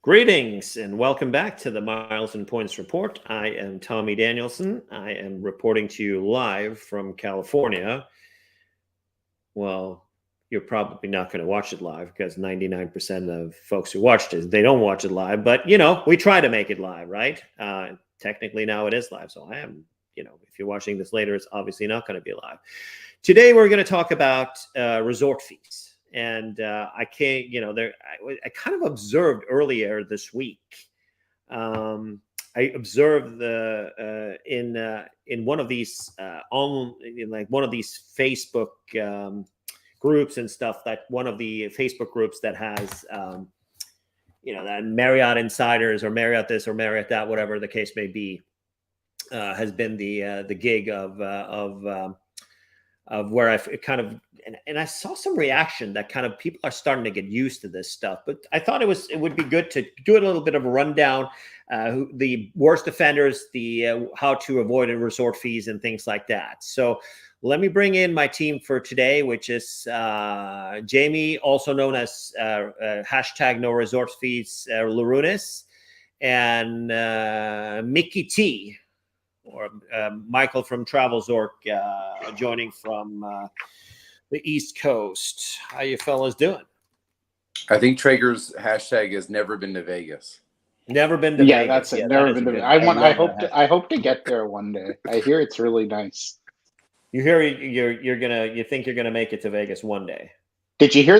Greetings and welcome back to the Miles and Points Report. I am Tommy Danielsen. I am reporting to you live from California. Well, you're probably not going to watch it live because 99% of folks who watched it, they don't watch it live. But, we try to make it live, right? Technically now it is live. So I am, if you're watching this later, it's obviously not going to be live. Today we're going to talk about resort fees. And I can't, I kind of observed earlier this week. I observed in one of these one of these Facebook groups and stuff, that one of the Facebook groups that has that Marriott Insiders or Marriott this or Marriott that, whatever the case may be, has been the gig of where I've kind of and I saw some reaction that kind of people are starting to get used to this stuff. But I thought it would be good to do a little bit of a rundown, the worst offenders, the how to avoid resort fees and things like that. So let me bring in my team for today, which is Jamie, also known as hashtag No Resort Fees Larounis, and Mickey T, or Michael from Travel Zork, joining from the East Coast. How you fellas doing? I think Traeger's hashtag has never been to Vegas. Never been to Vegas. Yeah, that's it. Never been to Vegas. I hope to get there one day. I hear it's really nice. You hear you think you're gonna make it to Vegas one day. Did you hear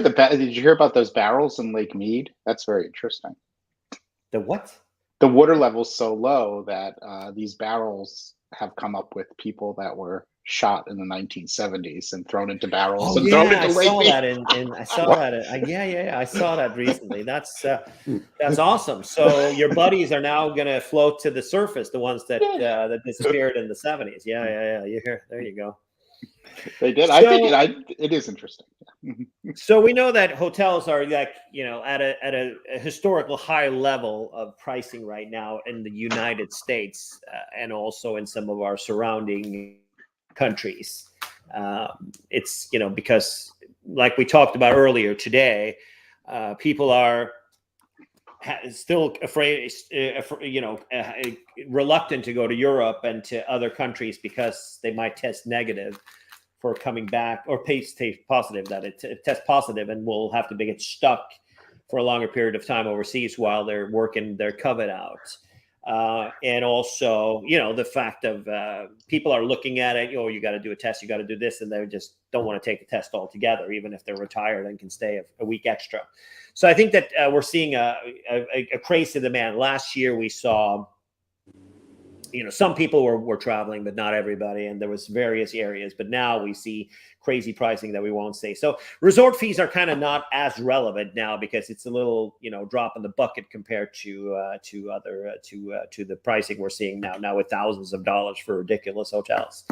about those barrels in Lake Mead? That's very interesting. The what? The water level's so low that these barrels have come up with people that were shot in the 1970s and thrown into barrels. I saw that I saw that. I saw that recently. That's awesome. So your buddies are now going to float to the surface, the ones that that disappeared in the 70s. Yeah. You hear? There you go. They did. I think it is interesting. So we know that hotels are at a historical high level of pricing right now in the United States and also in some of our surrounding countries. It's because, like we talked about earlier today, people are still afraid, reluctant to go to Europe and to other countries because they might test negative for coming back, or test positive, that it tests positive, and will have to get stuck for a longer period of time overseas while they're working their COVID out. And also, the fact of people are looking at it, you got to do a test, you got to do this, and they just don't want to take the test altogether, even if they're retired and can stay a week extra. So I think that we're seeing a crazy demand. Last year we saw, some people were traveling, but not everybody, and there was various areas. But now we see crazy pricing that we won't say. So resort fees are kind of not as relevant now because it's a little, drop in the bucket compared to the pricing we're seeing now with thousands of dollars for ridiculous hotels.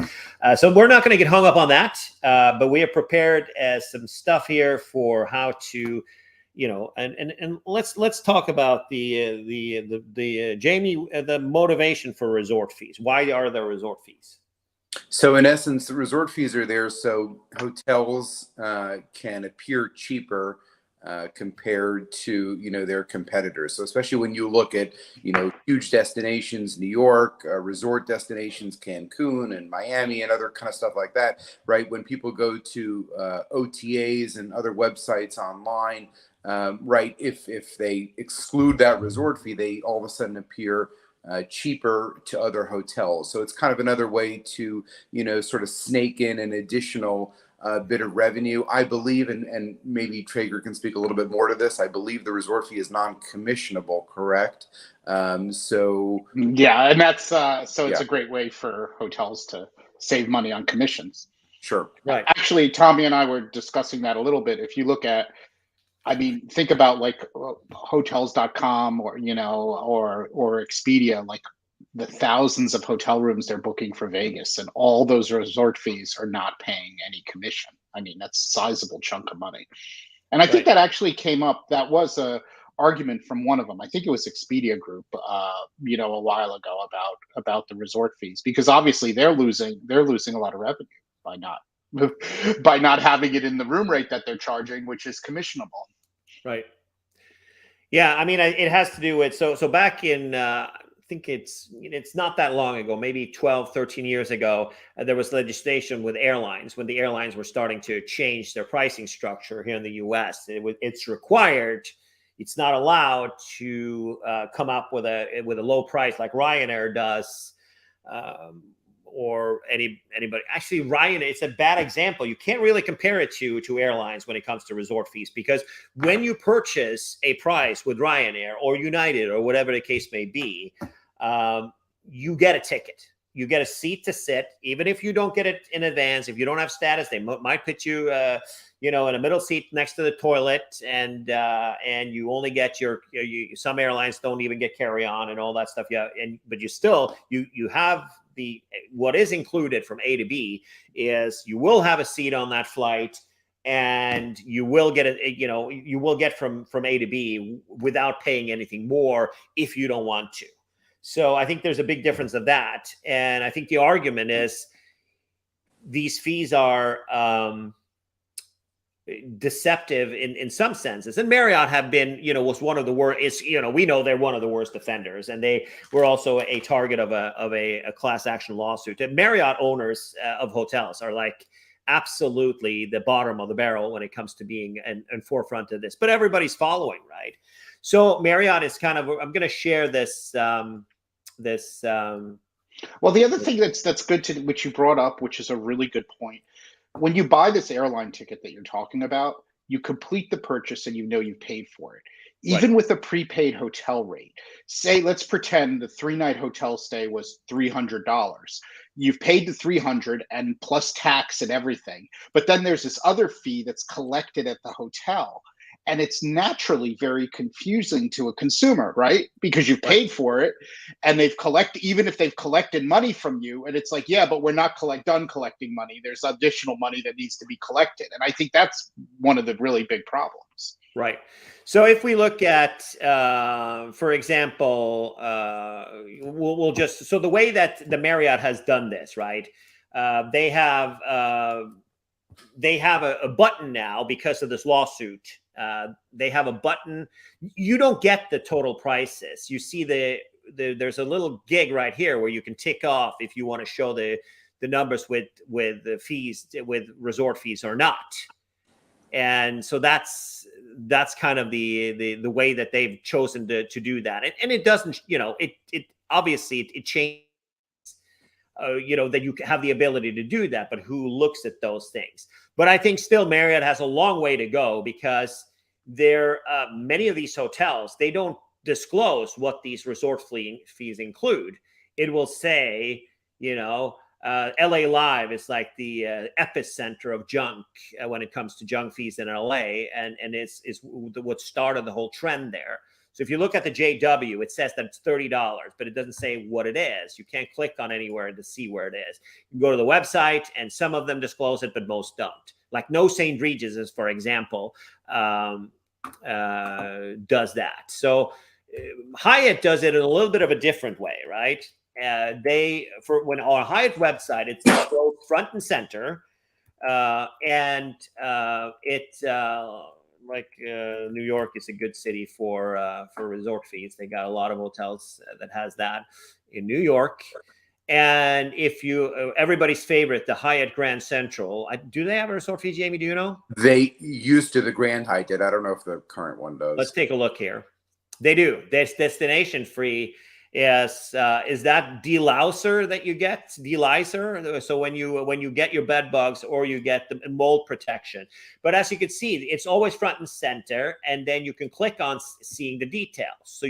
So we're not going to get hung up on that, but we have prepared some stuff here for how to. And let's talk about the Jamie, the motivation for resort fees. Why are there resort fees? So in essence, the resort fees are there so hotels can appear cheaper compared to their competitors. So especially when you look at huge destinations, New York, resort destinations, Cancun and Miami and other kind of stuff like that, right? When people go to OTAs and other websites online, right, if they exclude that resort fee, they all of a sudden appear cheaper to other hotels. So it's kind of another way to sort of snake in an additional bit of revenue. I believe, and maybe Traeger can speak a little bit more to this, I believe the resort fee is non-commissionable, correct? So yeah, and that's it's a great way for hotels to save money on commissions. Sure. Right. Actually, Tommy and I were discussing that a little bit. If you look at, think about like hotels.com or Expedia, like the thousands of hotel rooms they're booking for Vegas, and all those resort fees are not paying any commission. That's a sizable chunk of money. And I think that actually came up. That was a argument from one of them. I think it was Expedia Group, a while ago about the resort fees, because obviously they're losing a lot of revenue by not having it in the room rate that they're charging, which is commissionable. Right. Yeah, I mean, it has to do with so back in I think it's not that long ago, maybe 12, 13 years ago, there was legislation with airlines when the airlines were starting to change their pricing structure here in the U.S. It's required. It's not allowed to come up with a low price like Ryanair does. Or anybody. Actually, Ryan, it's a bad example. You can't really compare it to airlines when it comes to resort fees, because when you purchase a price with Ryanair or United or whatever the case may be, you get a ticket. You get a seat to sit, even if you don't get it in advance. If you don't have status, they might put you, in a middle seat next to the toilet, and you only get some airlines don't even get carry on and all that stuff. Yeah, but you still you have what is included from A to B is you will have a seat on that flight, and you will get you will get from A to B without paying anything more if you don't want to. So I think there's a big difference of that. And I think the argument is these fees are deceptive in some senses. And Marriott have been, was one of the worst, we know they're one of the worst offenders, and they were also a target of a class action lawsuit. And Marriott owners of hotels are like absolutely the bottom of the barrel when it comes to being in forefront of this, but everybody's following, right? So Marriott is kind of, I'm going to share this, well, the other thing that's good to, which you brought up, which is a really good point. When you buy this airline ticket that you're talking about, you complete the purchase and you've paid for it. Even with a prepaid hotel rate, say, let's pretend the 3-night hotel stay was $300. You've paid the $300 and plus tax and everything. But then there's this other fee that's collected at the hotel. And it's naturally very confusing to a consumer, right? Because you've paid for it, and even if they've collected money from you, and it's like, yeah, but we're not done collecting money. There's additional money that needs to be collected. And I think that's one of the really big problems. Right. So if we look at, for example, so the way that the Marriott has done this, right? They have a button now because of this lawsuit. They have a button. You don't get the total prices. You see there's a little gig right here where you can tick off if you want to show the numbers with the fees, with resort fees or not. And so that's kind of the way that they've chosen to do that. And it doesn't, it obviously it changes. That you have the ability to do that, but who looks at those things? But I think still Marriott has a long way to go, because many of these hotels, they don't disclose what these resort fees include. It will say, LA Live is like the epicenter of junk when it comes to junk fees in LA, and is what started the whole trend there. So if you look at the JW, it says that it's $30, but it doesn't say what it is. You can't click on anywhere to see where it is. You can go to the website, and some of them disclose it, but most don't. Like No St. Regis, for example, does that. So Hyatt does it in a little bit of a different way, right? When our Hyatt website, it's front and center, and New York is a good city for resort fees. They got a lot of hotels that has that in New York. And if everybody's favorite, the Hyatt Grand Central, do they have a resort fee, Jamie? Do you know? They used to. The Grand Hyatt did. I don't know if the current one does. Let's take a look here. They do. This destination free is that delouser that you get, delicer. So when you get your bed bugs, or you get the mold protection. But as you can see, it's always front and center, and then you can click on seeing the details, so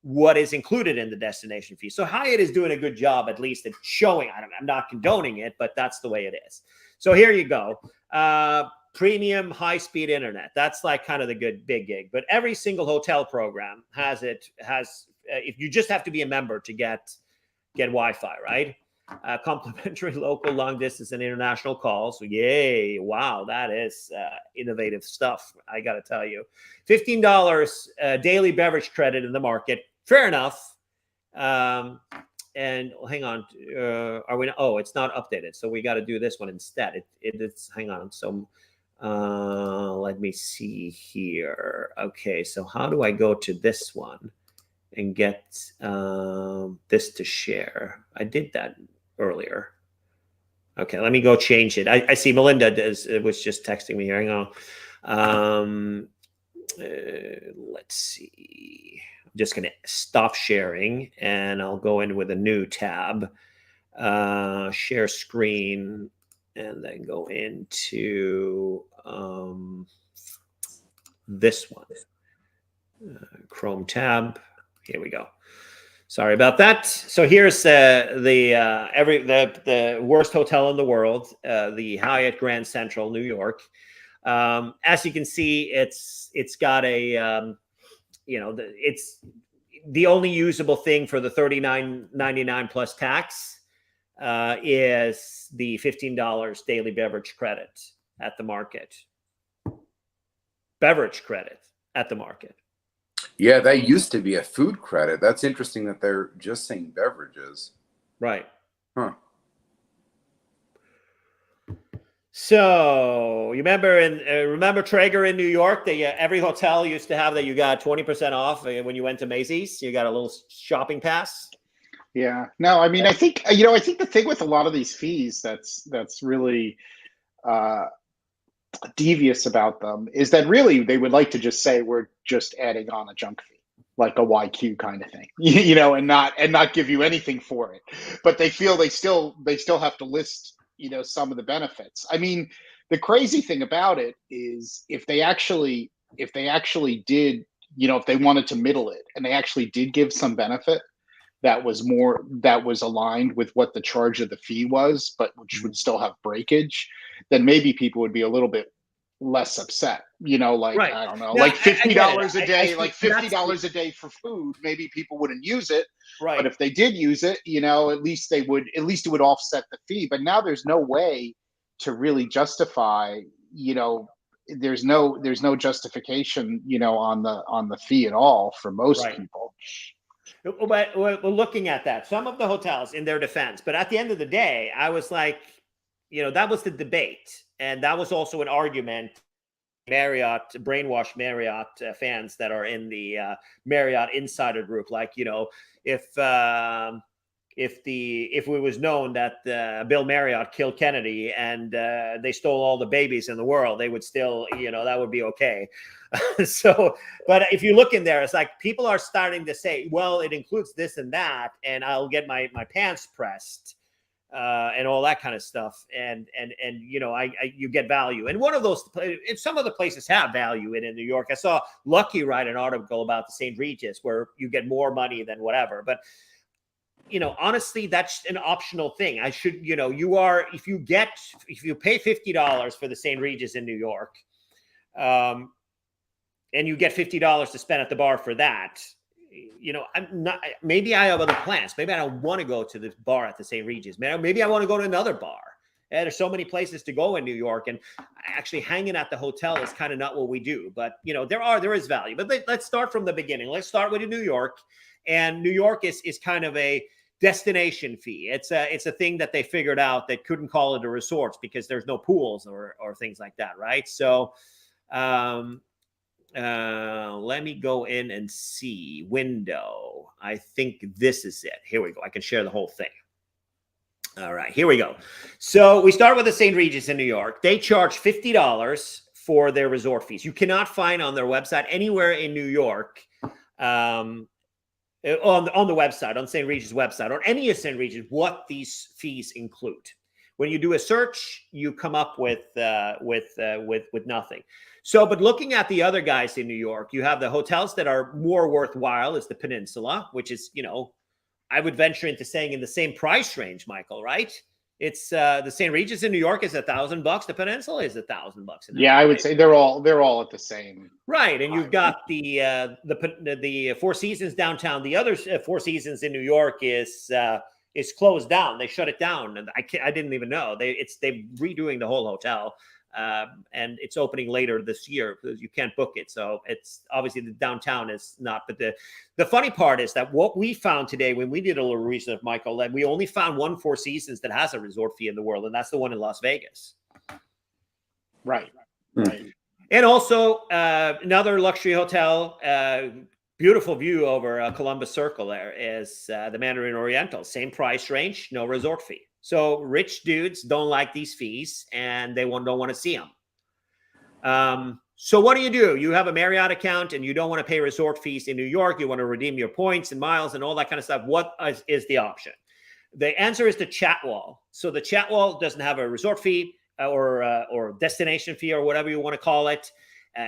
what is included in the destination fee. So Hyatt is doing a good job, at least, at showing. I'm not condoning it, but that's the way it is. So here you go. Premium high-speed internet. That's like kind of the good big gig. But every single hotel program has if you just have to be a member to get Wi-Fi, right? Complimentary local, long distance, and international calls. Yay. Wow. That is innovative stuff, I got to tell you. $15 daily beverage credit in the market. Fair enough. And hang on. Are we? Oh, it's not updated. So we got to do this one instead. It's hang on. So Let me see here. Okay, so how do I go to this one and get this to share? I did that earlier. Okay, let me go change it. I see Melinda was just texting me here. Hang on. Let's see. I'm just going to stop sharing, and I'll go in with a new tab. Share screen, and then go into this one. Chrome tab. Here we go. Sorry about that. So here's the worst hotel in the world, the Hyatt Grand Central, New York. As you can see, it's got a it's the only usable thing for the $39.99 plus tax is the $15 daily beverage credit at the market. Beverage credit at the market. Yeah, that used to be a food credit. That's interesting that they're just saying beverages. Right. Huh. So you remember Traeger in New York? Every hotel used to have that. You got 20% off when you went to Macy's. You got a little shopping pass. Yeah. No, I mean, I think the thing with a lot of these fees that's really devious about them is that really they would like to just say we're just adding on a junk fee, like a YQ kind of thing, and not give you anything for it. But they feel they still have to list, some of the benefits. I mean, the crazy thing about it is if they actually did, if they wanted to middle it and they actually did give some benefit that was aligned with what the charge of the fee was, but which would still have breakage, then maybe people would be a little bit less upset. Right. I don't know, No, like $50 a day, like $50 a day for food. Maybe people wouldn't use it, right. But if they did use it, at least it would offset the fee. But now there's no way to really justify. There's no justification, on the fee at all for most people. But we're looking at that. Some of the hotels, in their defense, but at the end of the day, I was like, that was the debate. And that was also an argument. Marriott, brainwashed Marriott fans that are in the Marriott insider group, like, if it was known that Bill Marriott killed Kennedy and they stole all the babies in the world, they would still, that would be okay. So, but if you look in there, it's like people are starting to say, well, it includes this and that, and I'll get my pants pressed. And all that kind of stuff, and you get value. And one of those, some of the places have value in New York. I saw Lucky write an article about the St. Regis where you get more money than whatever. But honestly, that's an optional thing. I should, if you pay $50 for the St. Regis in New York, and you get $50 to spend at the bar for that. I'm not. Maybe I have other plans. Maybe I don't want to go to the bar at the St. Regis. Maybe I want to go to another bar. And there's so many places to go in New York, and actually hanging at the hotel is kind of not what we do. But there is value. But let's start from the beginning. Let's start with New York, and New York is kind of a destination fee. It's a thing that they figured out that couldn't call it a resort because there's no pools or things like that, right? So. Let me go in and see window. I think this is it. Here we go. I can share the whole thing. All right, here we go. So we start with the St. Regis in New York. They charge $50 for their resort fees. You cannot find on their website anywhere in New York, on the website, on St. Regis' website, or any of St. Regis, what these fees include. When you do a search, you come up with nothing. So, but looking at the other guys in New York, you have the hotels that are more worthwhile. Is the Peninsula, which is, I would venture into saying in the same price range, Michael, right? It's the St. Regis in New York is $1,000. The Peninsula is $1,000. Yeah, I would say they're all at the same. Right, and you've got the Four Seasons downtown. The other Four Seasons in New York is closed down. They shut it down, and I didn't even know they're redoing the whole hotel. And it's opening later this year because you can't book it. So it's obviously the downtown is not. But the funny part is that what we found today when we did a little research, Michael, that we only found one Four Seasons that has a resort fee in the world, and that's the one in Las Vegas. Right. Right. And also another luxury hotel, beautiful view over Columbus Circle there is the Mandarin Oriental. Same price range, no resort fee. So rich dudes don't like these fees and they don't want to see them. So what do? You have a Marriott account and you don't want to pay resort fees in New York. You want to redeem your points and miles and all that kind of stuff. What is the option? The answer is the chat wall. So the chat wall doesn't have a resort fee or destination fee or whatever you want to call it.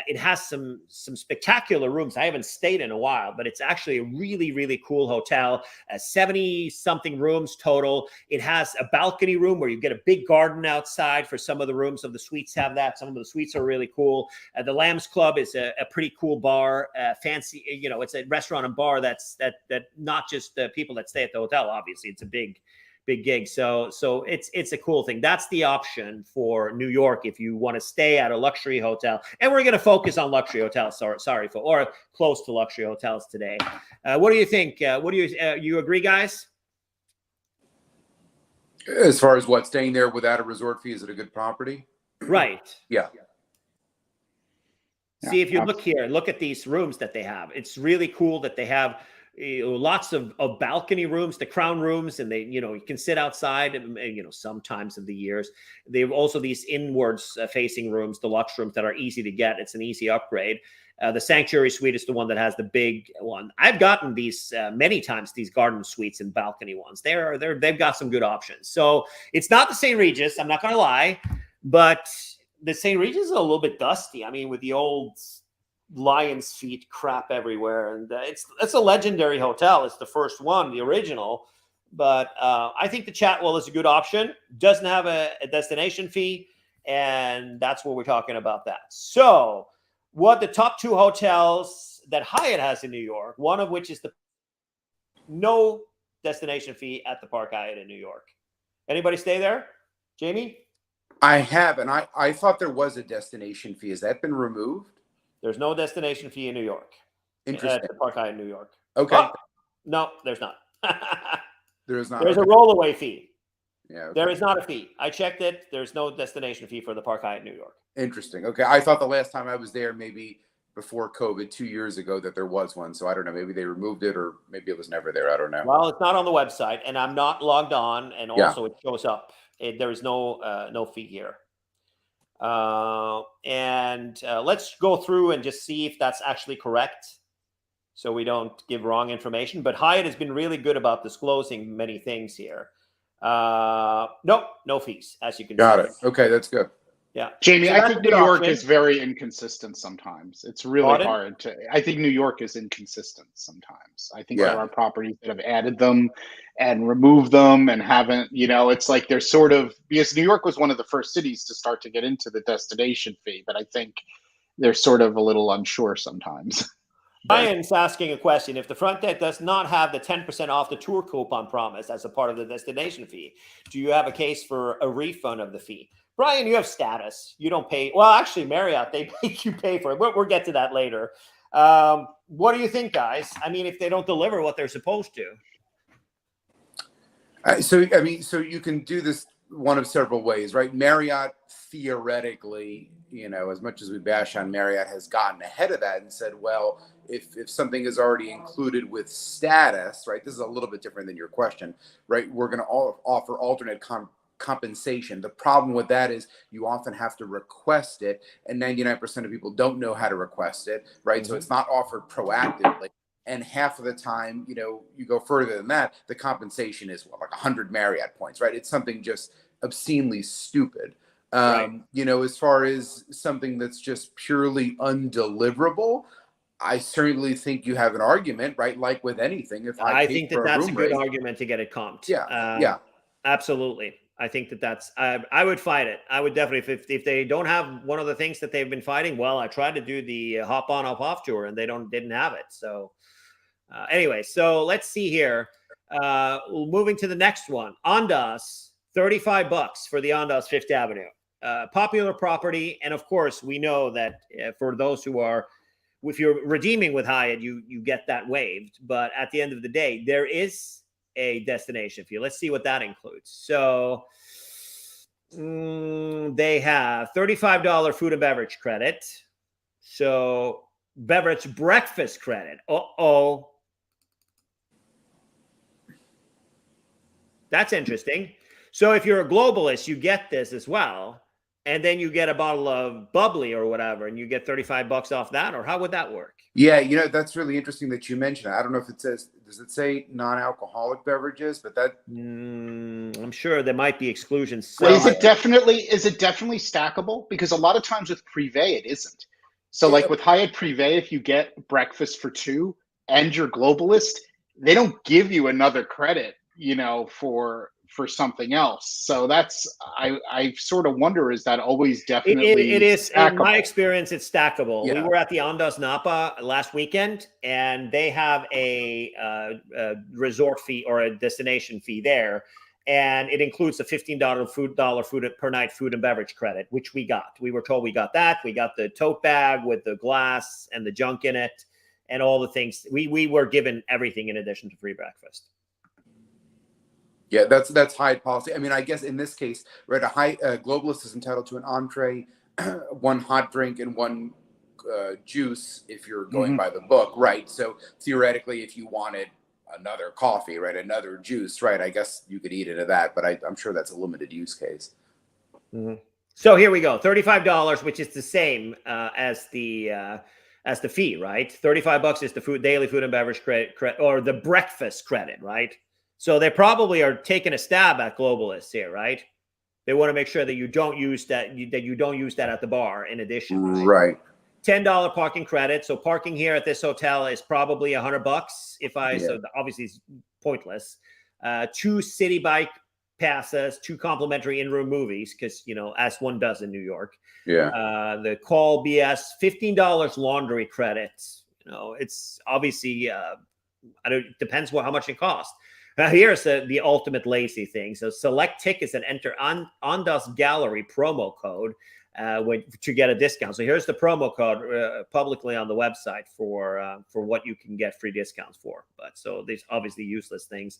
It has some spectacular rooms. I haven't stayed in a while, but it's actually a really, really cool hotel. 70-something rooms total. It has a balcony room where you get a big garden outside for some of the rooms. Of the suites have that. Some of the suites are really cool. The Lambs Club is a pretty cool bar. Fancy, it's a restaurant and bar that not just the people that stay at the hotel. Obviously, it's a big gig. So it's a cool thing. That's the option for New York if you want to stay at a luxury hotel. And we're going to focus on luxury hotels. Or close to luxury hotels today. What do you think? You agree, guys? As far as what, staying there without a resort fee, is it a good property? Right. Yeah. See, if you look here, look at these rooms that they have. It's really cool that they have lots of balcony rooms, the crown rooms, and they, you can sit outside, sometimes of the years. They have also these inwards facing rooms, deluxe rooms that are easy to get. It's an easy upgrade. The Sanctuary Suite is the one that has the big one. I've gotten these many times, these garden suites and balcony ones. They've got some good options. So it's not the St. Regis, I'm not going to lie, but the St. Regis is a little bit dusty. I mean, with the old lion's feet crap everywhere, and it's a legendary hotel. It's the first one, the original, but I think the Chatwell is a good option. Doesn't have a destination fee, and that's what we're talking about. That. So what the top two hotels that Hyatt has in New York, one of which is the no destination fee at the Park Hyatt in New York. Anybody stay there? Jamie? I have, and I thought there was a destination fee. Has that been removed? There's no destination fee in New York. Interesting. At the Park Hyatt in New York. Okay. Oh, no, there's not. There is not. There's a rollaway fee. Yeah. Okay. There is not a fee. I checked it. There's no destination fee for the Park Hyatt New York. Interesting. Okay. I thought the last time I was there, maybe before COVID, 2 years ago, that there was one. So I don't know. Maybe they removed it, or maybe it was never there. I don't know. Well, it's not on the website, and I'm not logged on, and also it shows up. There is no fee here. Let's go through and just see if that's actually correct, so we don't give wrong information. But Hyatt has been really good about disclosing many things here. Nope, no fees, as you can see. Got it. Okay, that's good. Yeah, Jamie, so I think New York option. is very inconsistent sometimes. It's really Pardon? hard to. I think New York is inconsistent sometimes. I think Yeah. there are properties that have added them and removed them and haven't. It's like they're sort of, because New York was one of the first cities to start to get into the destination fee, but I think they're sort of a little unsure sometimes. Brian's asking a question. If the front deck does not have the 10% off the tour coupon promise as a part of the destination fee, do you have a case for a refund of the fee? Brian, you have status. You don't pay. Well, actually, Marriott, they make you pay for it. We'll get to that later. What do you think, guys? I mean, if they don't deliver what they're supposed to. So you can do this one of several ways, right? Marriott, theoretically, as much as we bash on Marriott, has gotten ahead of that and said, well, if something is already included with status, right? This is a little bit different than your question, right? We're going to offer alternate compensation. The problem with that is you often have to request it, and 99% of people don't know how to request it, right? Mm-hmm. So it's not offered proactively. And half of the time, you go further than that, the compensation is like 100 Marriott points, right? It's something just obscenely stupid. Right. As far as something that's just purely undeliverable, I certainly think you have an argument, right? Like with anything, if I think that's a good argument to get it comped. Yeah. Absolutely. I think that's, I would fight it. I would definitely, if they don't have one of the things that they've been fighting, well, I tried to do the hop on, hop off tour and they didn't have it. So anyway, so let's see here. Moving to the next one, Andaz, $35 for the Andaz Fifth Avenue. Popular property. And of course, we know that for those who are, if you're redeeming with Hyatt, you get that waived. But at the end of the day, there is a destination fee. Let's see what that includes. So They have $35 food and beverage credit. So beverage breakfast credit. That's interesting. So if you're a globalist, you get this as well. And then you get a bottle of bubbly or whatever, and you get $35 off that, or how would that work? Yeah, you know, that's really interesting that you mentioned it. I don't know if it says, does it say non-alcoholic beverages? But that I'm sure there might be exclusions. Well, is it definitely stackable? Because a lot of times with Privé, it isn't. So like with Hyatt Privé, if you get breakfast for two and you're globalist, they don't give you another credit, you know, for something else. So that's I sort of wonder, is that always definitely it is stackable? In my experience, it's stackable. Yeah. We were at the Ondas Napa last weekend, and they have a resort fee or a destination fee there, and it includes a $15 food per night food and beverage credit, which we got. We were told we got that. We got the tote bag with the glass and the junk in it and all the things. We were given everything in addition to free breakfast. Yeah, that's Hyatt policy. I mean, I guess in this case, right, a globalist is entitled to an entree, one hot drink, and one juice if you're going by the book, right? So theoretically, if you wanted another coffee, right, another juice, right, I guess you could eat into that, but I'm sure that's a limited use case. So here we go, $35, which is the same as the fee, right? $35 is the daily food and beverage credit, or the breakfast credit, right? So they probably are taking a stab at globalists here, right? They want to make sure that you don't use that, you don't use that at the bar in addition. Right. $10 parking credit. So parking here at this hotel is probably $100 so obviously it's pointless. 2 city bike passes, 2 complimentary in-room movies, because, you know, as one does in New York. Yeah. The call BS, $15 laundry credits. You know, it's obviously, it depends how much it costs. Here's the ultimate lazy thing. So select tickets and enter Ondas Gallery promo code to get a discount. So here's the promo code publicly on the website for what you can get free discounts for. But so these obviously useless things.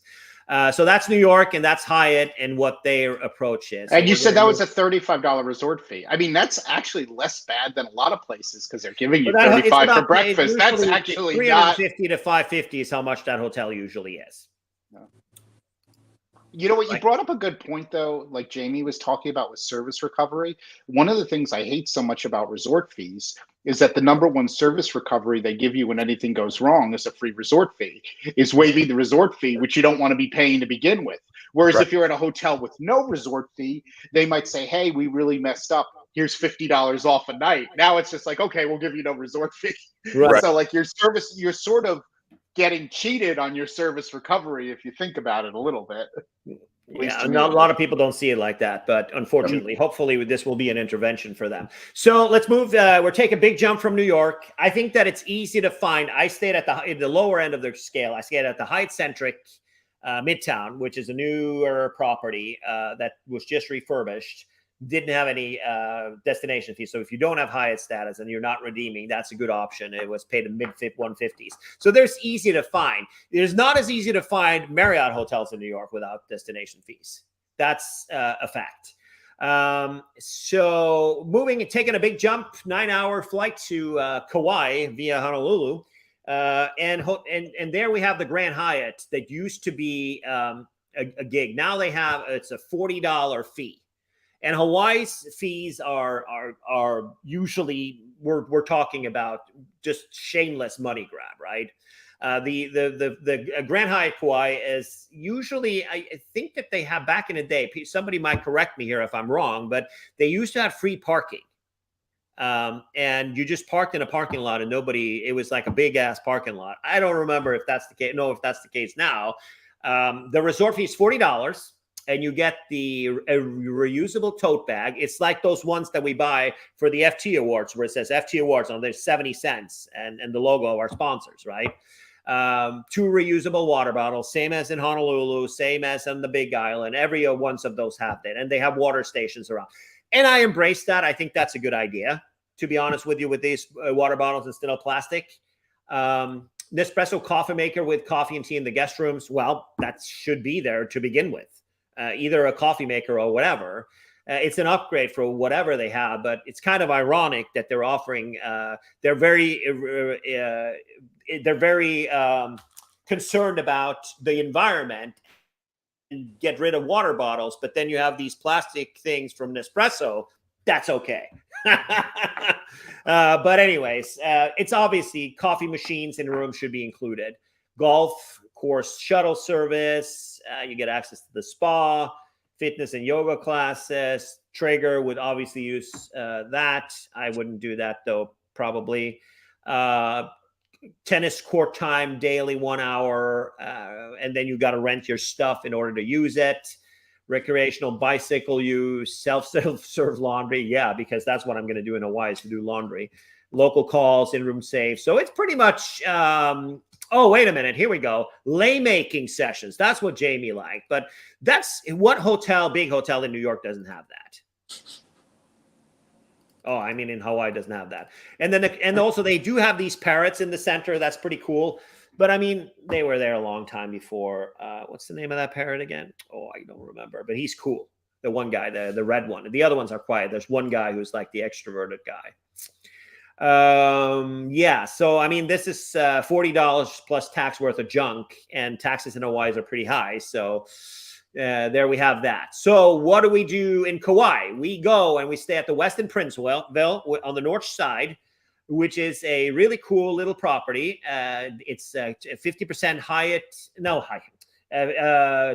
So that's New York, and that's Hyatt, and what their approach is. And you said that was a $35 resort fee. I mean, that's actually less bad than a lot of places because they're giving you $35 for breakfast. That's actually $350 to $550 is how much that hotel usually is. You know what? You brought up a good point, though, like Jamie was talking about with service recovery. One of the things I hate so much about resort fees is that the number one service recovery they give you when anything goes wrong is a free resort fee, is waiving the resort fee, which you don't want to be paying to begin with. Whereas if you're at a hotel with no resort fee, they might say, hey, we really messed up. Here's $50 off a night. Now it's just like, okay, we'll give you no resort fee. Right. So like your service, you're sort of getting cheated on your service recovery if you think about it a little bit. Yeah, a lot of people don't see it like that, but unfortunately, hopefully this will be an intervention for them. So let's move. We're taking a big jump from New York. I think that it's easy to find. I stayed at the lower end of the scale. I stayed at the Hyatt Centric Midtown, which is a newer property that was just refurbished. Didn't have any destination fees. So if you don't have Hyatt status and you're not redeeming, that's a good option. It was paid in mid-150s. So there's easy to find. It's not as easy to find Marriott hotels in New York without destination fees. That's a fact. So taking a big jump, 9-hour flight to Kauai via Honolulu. And there we have the Grand Hyatt that used to be a gig. Now it's a $40 fee. And Hawaii's fees are usually we're talking about just shameless money grab, right? The Grand Hyatt Kauai is usually, I think that they have back in the day. Somebody might correct me here if I'm wrong, but they used to have free parking, and you just parked in a parking lot and it was like a big ass parking lot. I don't remember if that's the case. No, if that's the case now. The resort fee is $40. And you get a reusable tote bag. It's like those ones that we buy for the FT Awards, where it says FT Awards on there's 70 cents and the logo of our sponsors, right? 2 reusable water bottles, same as in Honolulu, same as on the Big Island. Every one of those have that. And they have water stations around. And I embrace that. I think that's a good idea, to be honest with you, with these water bottles instead of plastic. Nespresso coffee maker with coffee and tea in the guest rooms. Well, that should be there to begin with. Either a coffee maker or whatever. It's an upgrade for whatever they have, but it's kind of ironic that they're offering. They're very concerned about the environment and get rid of water bottles, but then you have these plastic things from Nespresso. That's okay. But anyways, it's obviously coffee machines in the room should be included. Golf course shuttle service. You get access to the spa, fitness and yoga classes. Traeger would obviously use that. I wouldn't do that though, probably. Tennis court time daily 1 hour, and then you got to rent your stuff in order to use it. Recreational bicycle use, self-serve laundry. Yeah, because that's what I'm going to do in Hawaii is to do laundry. Local calls, in-room safe. So it's pretty much, oh, wait a minute. Here we go. Lay making sessions. That's what Jamie liked. But that's what big hotel in New York doesn't have that. Oh, I mean, in Hawaii doesn't have that. And then, and also they do have these parrots in the center. That's pretty cool. But I mean, they were there a long time before. What's the name of that parrot again? Oh, I don't remember. But he's cool. The one guy, the red one. The other ones are quiet. There's one guy who's like the extroverted guy. Yeah. So I mean, this is $40 plus tax worth of junk, and taxes in Hawaii are pretty high. So. There we have that. So what do we do in Kauai? We go and we stay at the Westin Princeville on the north side, which is a really cool little property. It's 50%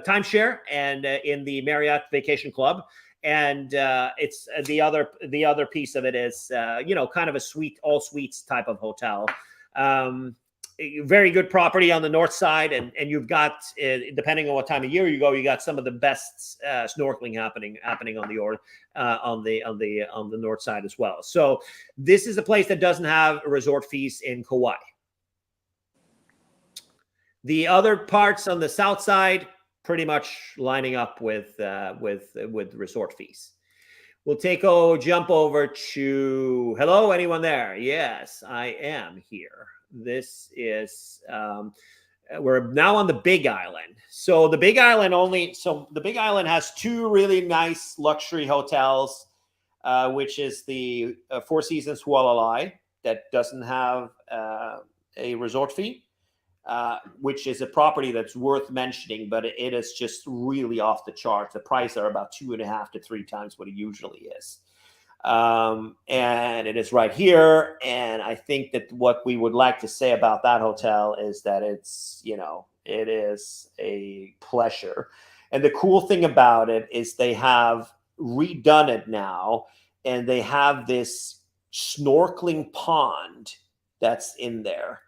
timeshare and in the Marriott Vacation Club. And it's the other piece of it is, kind of a all suites type of hotel. Very good property on the north side, and you've got depending on what time of year you go, you got some of the best snorkeling happening on the north side as well. So this is a place that doesn't have resort fees in Kauai. The other parts on the south side pretty much lining up with resort fees. We'll jump over to hello, anyone there? Yes, I am here. This is we're now on the Big Island. So the Big Island has two really nice luxury hotels, which is the Four Seasons Hualalai that doesn't have a resort fee, which is a property that's worth mentioning, but it is just really off the charts. The prices are about 2.5 to 3 times what it usually is. And it is right here. And I think that what we would like to say about that hotel is that it's, it is a pleasure. And the cool thing about it is they have redone it now, and they have this snorkeling pond that's in there,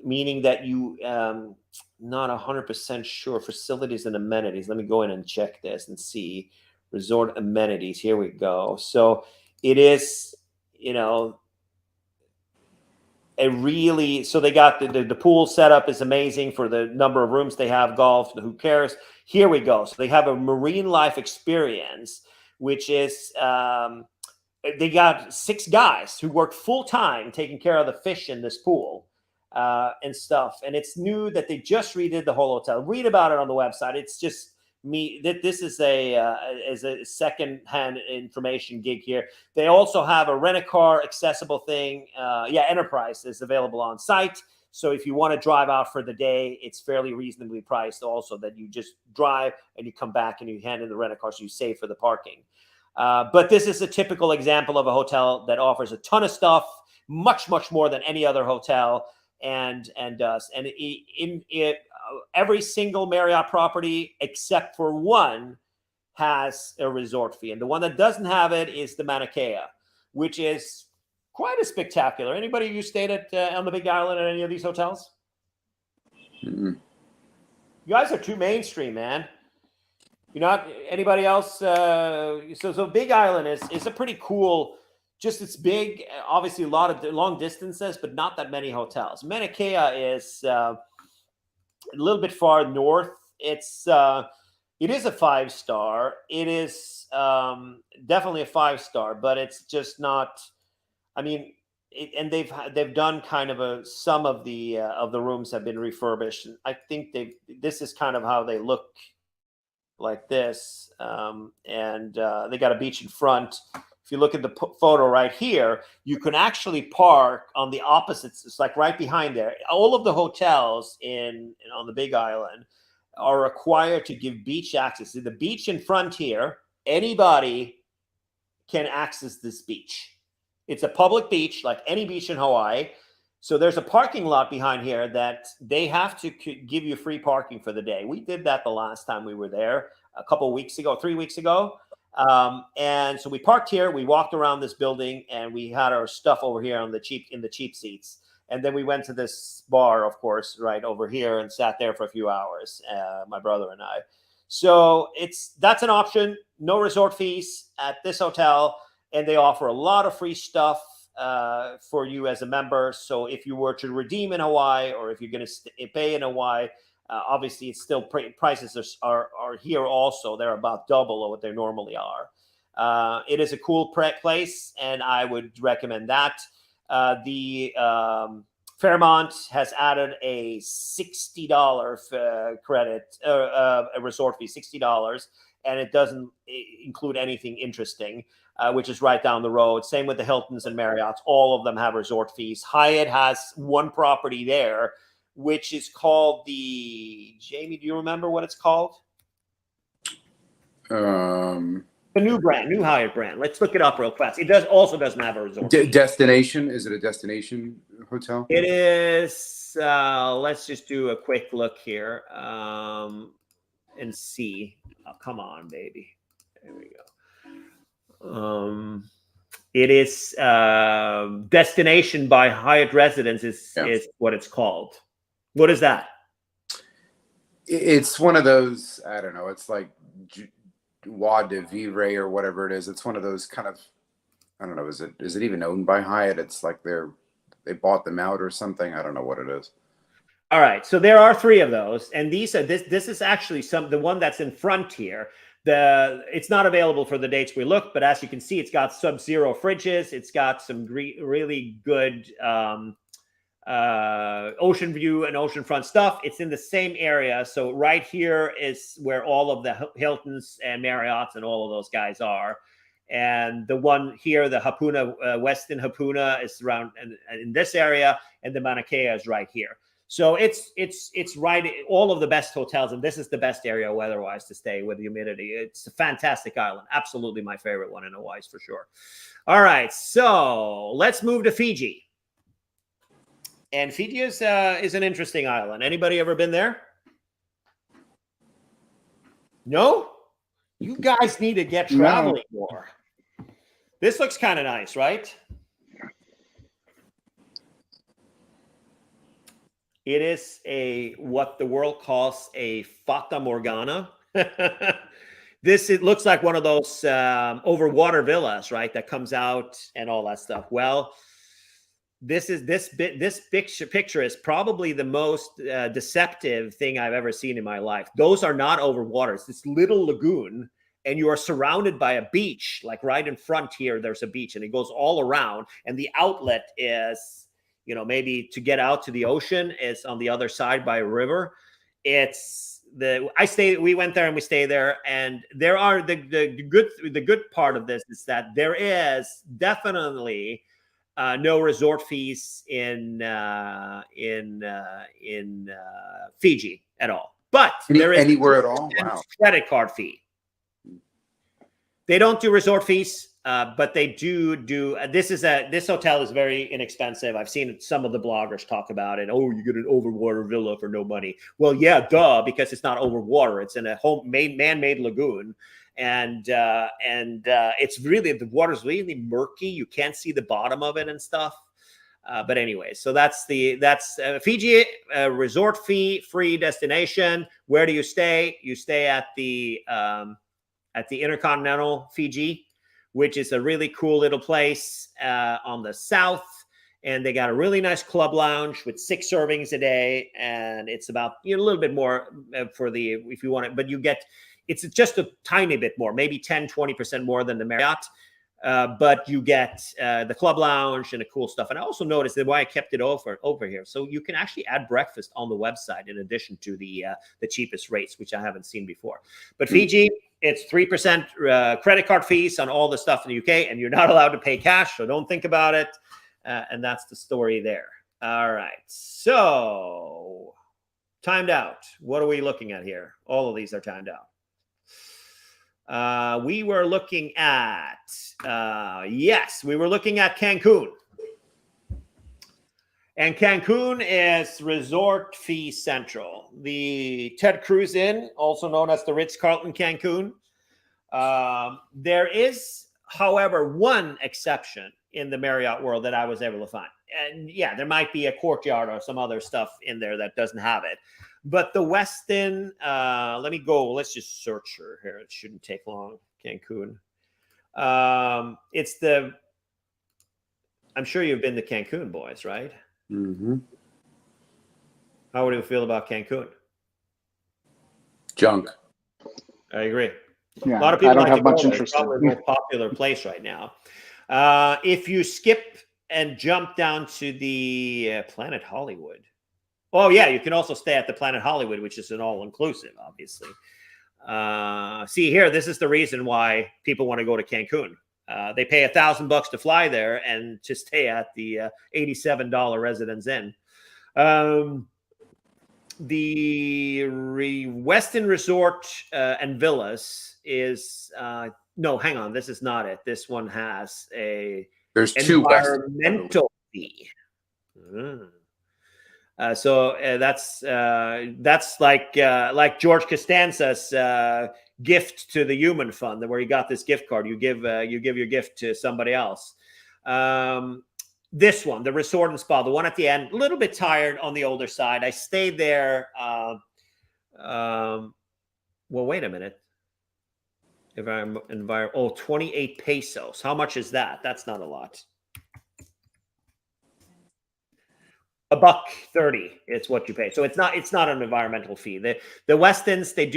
meaning that you, not 100% sure facilities and amenities. Let me go in and check this and see. Resort amenities. Here we go. So it is, so they got the pool setup is amazing for the number of rooms they have, golf, who cares? Here we go. So they have a marine life experience, which is, they got 6 guys who work full time taking care of the fish in this pool and stuff. And it's new that they just redid the whole hotel. Read about it on the website. It's just, this is a second-hand information gig here. They also have a rent-a-car accessible thing. Enterprise is available on site. So if you want to drive out for the day, it's fairly reasonably priced. Also, that you just drive and you come back and you hand in the rent-a-car, so you save for the parking. But this is a typical example of a hotel that offers a ton of stuff, much more than any other hotel, and does. And every single Marriott property except for one has a resort fee. And the one that doesn't have it is the Mauna Kea, which is quite a spectacular. Anybody you stayed at on the Big Island at any of these hotels? Mm-hmm. You guys are too mainstream, man. You're not anybody else. So Big Island is a pretty cool, just it's big, obviously a lot of long distances, but not that many hotels. Mauna Kea is a little bit far north. It is a 5-star. It is definitely a 5-star, but it's just not. I mean, and they've done kind of some of the rooms have been refurbished. I think this is kind of how they look like this, and they got a beach in front. If you look at the photo right here, you can actually park on the opposites. It's like right behind there. All of the hotels on the Big Island are required to give beach access. The beach in front here, anybody can access this beach. It's a public beach, like any beach in Hawaii. So there's a parking lot behind here that they have to give you free parking for the day. We did that the last time we were there a couple of weeks ago, 3 weeks ago. And so we parked here, we walked around this building, and we had our stuff over here in the cheap seats. And then we went to this bar, of course, right over here, and sat there for a few hours, my brother and I. So that's an option. No resort fees at this hotel, and they offer a lot of free stuff for you as a member. So if you were to redeem in Hawaii, or if you're going to pay in Hawaii, obviously it's still prices are here also. They're about double of what they normally are. It is a cool place, and I would recommend that. The Fairmont has added a $60 credit, a resort fee, $60, and it doesn't include anything interesting, which is right down the road. Same with the Hiltons and Marriotts. All of them have resort fees. Hyatt has one property there, which is called Jamie, do you remember what it's called? The new Hyatt brand. Let's look it up real fast. It doesn't have a resort. Destination? Is it a destination hotel? It is. Let's just do a quick look here and see. Oh, come on, baby. There we go. It is Destination by Hyatt Residences is what it's called. What is that? It's one of those, I don't know, it's like Joie de Vivre or whatever it is. It's one of those kind of, I don't know, is it even owned by Hyatt? It's like they bought them out or something. I don't know what it is. All right, so there are 3 of those, and these are this is actually the one that's in front here. It's not available for the dates we looked, but as you can see, it's got sub-zero fridges. It's got some really good ocean view and oceanfront stuff. It's in the same area. So right here is where all of the Hiltons and Marriotts and all of those guys are. And the one here, the Hapuna, Westin Hapuna, is around in this area, and the Mauna Kea is right here. So it's right, all of the best hotels, and this is the best area weather-wise to stay with humidity. It's a fantastic island. Absolutely my favorite one in Hawaii for sure. All right, so let's move to Fiji. And Fiji is an interesting island. Anybody ever been there? No? You guys need to get traveling more. This looks kind of nice, right? It is what the world calls a Fata Morgana. It looks like one of those overwater villas, right? That comes out and all that stuff. Well, this picture is probably the most deceptive thing I've ever seen in my life. Those are not over water. It's this little lagoon, and you are surrounded by a beach. Like right in front here, there's a beach, and it goes all around. And the outlet is, maybe to get out to the ocean, is on the other side by a river. We went there and we stayed there, and there are the good part of this is that there is definitely no resort fees in Fiji at all. But there is anywhere at all. Wow. Credit card fee. They don't do resort fees, but they do. This hotel is very inexpensive. I've seen some of the bloggers talk about it. Oh, you get an overwater villa for no money. Well, yeah, duh, because it's not over water. It's in a man-made lagoon. And it's really, the water's really murky. You can't see the bottom of it and stuff. But anyway, so that's Fiji, resort fee free destination. Where do you stay? You stay at the Intercontinental Fiji, which is a really cool little place on the south. And they got a really nice club lounge with 6 servings a day, and it's about a little bit more if you want it, but you get. It's just a tiny bit more, maybe 10, 20% more than the Marriott. but you get the club lounge and the cool stuff. And I also noticed that why I kept it over here. So you can actually add breakfast on the website in addition to the cheapest rates, which I haven't seen before. But Fiji, it's 3% credit card fees on all the stuff in the UK, and you're not allowed to pay cash, so don't think about it. And that's the story there. All right. So timed out. What are we looking at here? All of these are timed out. We were looking at, we were looking at Cancun. And Cancun is resort fee central. The Ted Cruz Inn, also known as the Ritz-Carlton Cancun. There is, however, one exception in the Marriott world that I was able to find. And yeah, there might be a Courtyard or some other stuff in there that doesn't have it. But the Westin, let me go. Let's just search her here. It shouldn't take long. Cancun. It's the, I'm sure you've been to Cancun, boys, right? Mm-hmm. How do you feel about Cancun? Junk. I agree. Yeah, a lot of people I don't like have to go much there. interest. It's probably the most popular place right now. If you skip and jump down to the Planet Hollywood. Oh, yeah, you can also stay at the Planet Hollywood, which is an all-inclusive, obviously. See here, this is the reason why people want to go to Cancun. They pay $1,000 to fly there and to stay at the $87 Residence Inn. The Westin Resort and Villas is no, hang on, this is not it. This one has a There's two environmental fee. So that's like George Costanza's gift to the Human Fund, where he got this gift card. You give your gift to somebody else. This one, the Resort and Spa, the one at the end, a little bit tired on the older side. I stayed there. Well, wait a minute. If I'm 28 pesos. How much is that? That's not a lot. $1.30 is what you pay. So it's not an environmental fee. The Westins, they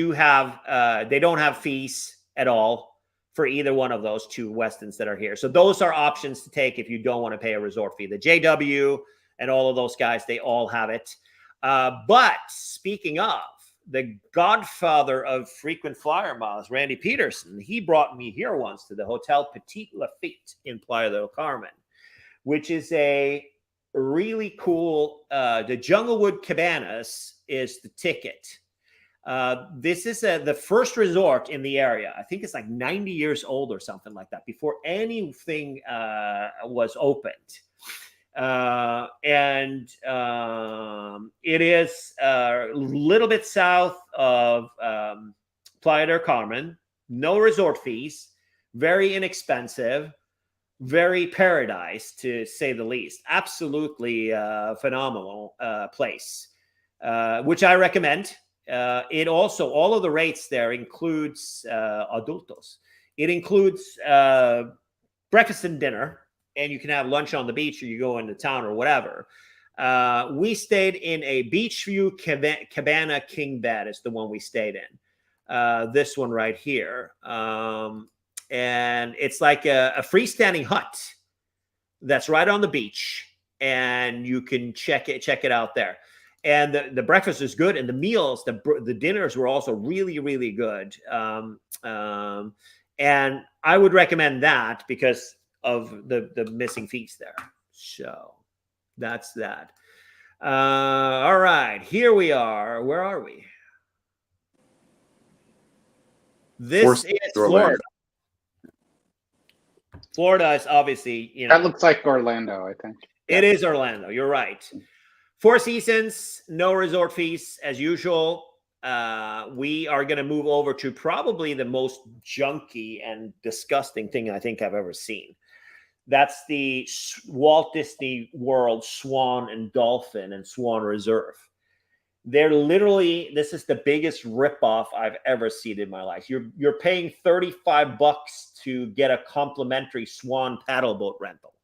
don't have fees at all for either one of those two Westins that are here. So those are options to take if you don't want to pay a resort fee. The JW and all of those guys, they all have it. But speaking of, the godfather of frequent flyer miles, Randy Peterson, he brought me here once to the Hotel Petit Lafitte in Playa del Carmen, which is a really cool. The Junglewood Cabanas is the ticket. This is the first resort in the area. I think it's like 90 years old or something like that, before anything was opened. And it is a little bit south of Playa del Carmen. No resort fees, very inexpensive, very paradise, to say the least. Absolutely phenomenal place, which I recommend. It also, all of the rates there includes adultos. It includes breakfast and dinner, and you can have lunch on the beach, or you go into town or whatever. We stayed in a beach view cabana king bed is the one we stayed in. This one right here. And it's like a freestanding hut that's right on the beach, and you can check it out there. And the breakfast is good, and the meals, the dinners were also really, really good. And I would recommend that because of the missing fees there. So that's that. All right, here we are. Where are we? This is Florida. Florida is obviously, That looks like Orlando, I think. It is Orlando. You're right. Four Seasons, no resort fees as usual. We are going to move over to probably the most junky and disgusting thing I think I've ever seen. That's the Walt Disney World Swan and Dolphin and Swan Reserve. They're literally, this is the biggest ripoff I've ever seen in my life. You're paying $35 to get a complimentary Swan paddle boat rental.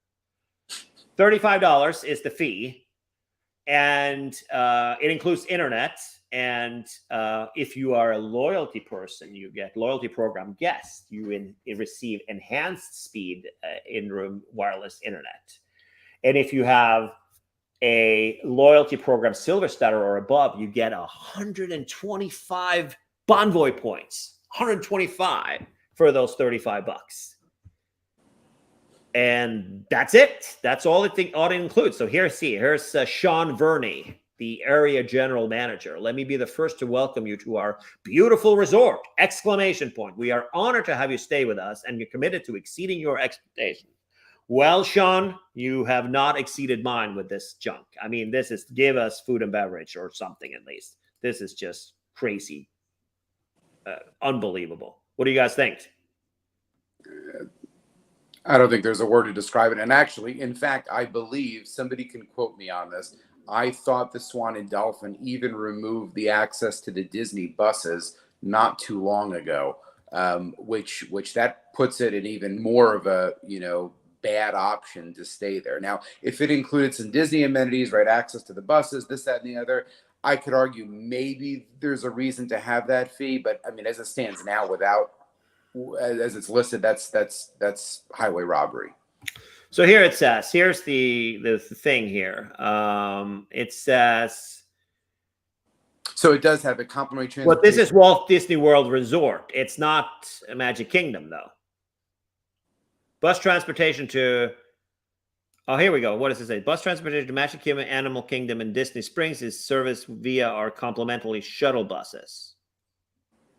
$35 is the fee. And it includes internet. And if you are a loyalty person, you get loyalty program guest. You receive enhanced speed in-room wireless internet. And if you have a loyalty program silver status or above, you get 125 Bonvoy points, 125 for those $35. And that's it. That's all it includes. So here's Sean Verney, the area general manager. Let me be the first to welcome you to our beautiful resort! ! We are honored to have you stay with us, and you're committed to exceeding your expectations. Well, Sean, you have not exceeded mine with this junk. I mean, this is give us food and beverage or something at least. This is just crazy. Unbelievable. What do you guys think? I don't think there's a word to describe it. And actually, in fact, I believe somebody can quote me on this. I thought the Swan and Dolphin even removed the access to the Disney buses not too long ago, which that puts it in even more of a, bad option to stay there. Now, if it included some Disney amenities, right, access to the buses, this, that, and the other, I could argue maybe there's a reason to have that fee. But I mean, as it stands now, without, as it's listed, that's highway robbery. So here it says, here's the thing here. It says, so it does have a complimentary transportation. Well, this is Walt Disney World Resort. It's not a Magic Kingdom, though. Bus transportation to, oh, here we go. What does it say? Bus transportation to Magic Kingdom, Animal Kingdom, and Disney Springs is serviced via our complimentary shuttle buses.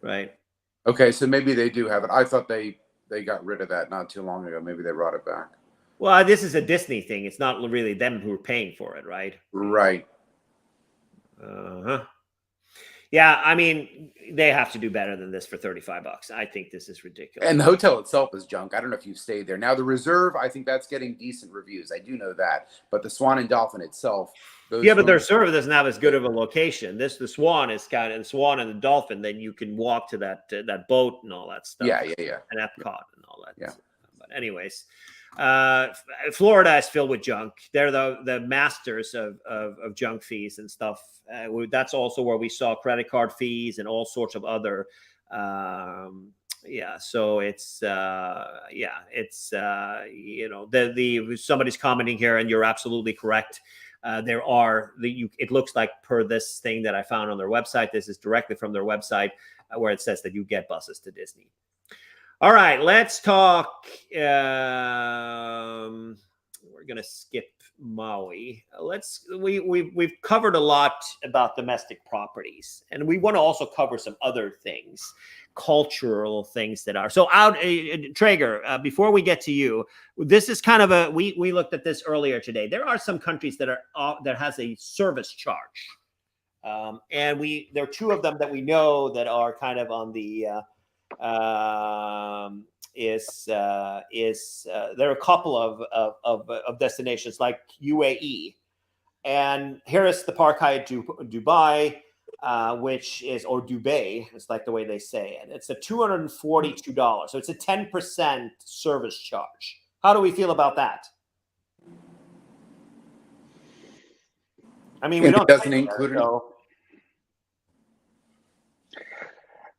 Right? Okay, so maybe they do have it. I thought they got rid of that not too long ago. Maybe they brought it back. Well, this is a Disney thing. It's not really them who are paying for it, right? Right. Uh-huh. Yeah, I mean, they have to do better than this for $35. I think this is ridiculous. And the hotel itself is junk. I don't know if you've stayed there. Now, the Reserve, I think that's getting decent reviews. I do know that. But the Swan and Dolphin itself. But their server doesn't have as good of a location. The Swan is kind of the Swan and the Dolphin. Then you can walk to that boat and all that stuff. Yeah. And Epcot and all that. Yeah. But anyways, Florida is filled with junk. They're the masters of junk fees and stuff. That's also where we saw credit card fees and all sorts of other. So it's somebody's commenting here, and you're absolutely correct. It looks like per this thing that I found on their website, this is directly from their website where it says that you get buses to Disney. All right, let's talk. We're going to skip Maui. We've covered a lot about domestic properties, and we want to also cover some other things, cultural things that are so out. Traeger, before we get to you, this is kind of we looked at this earlier today. There are some countries that has a service charge, and there are two of them that we know that are kind of on the. There are a couple of destinations like UAE, and here is the Park Hyatt Dubai, which is, or Dubai, it's like the way they say it. It's a $242, so it's a 10% service charge. How do we feel about that? I mean, we don't. It doesn't include it.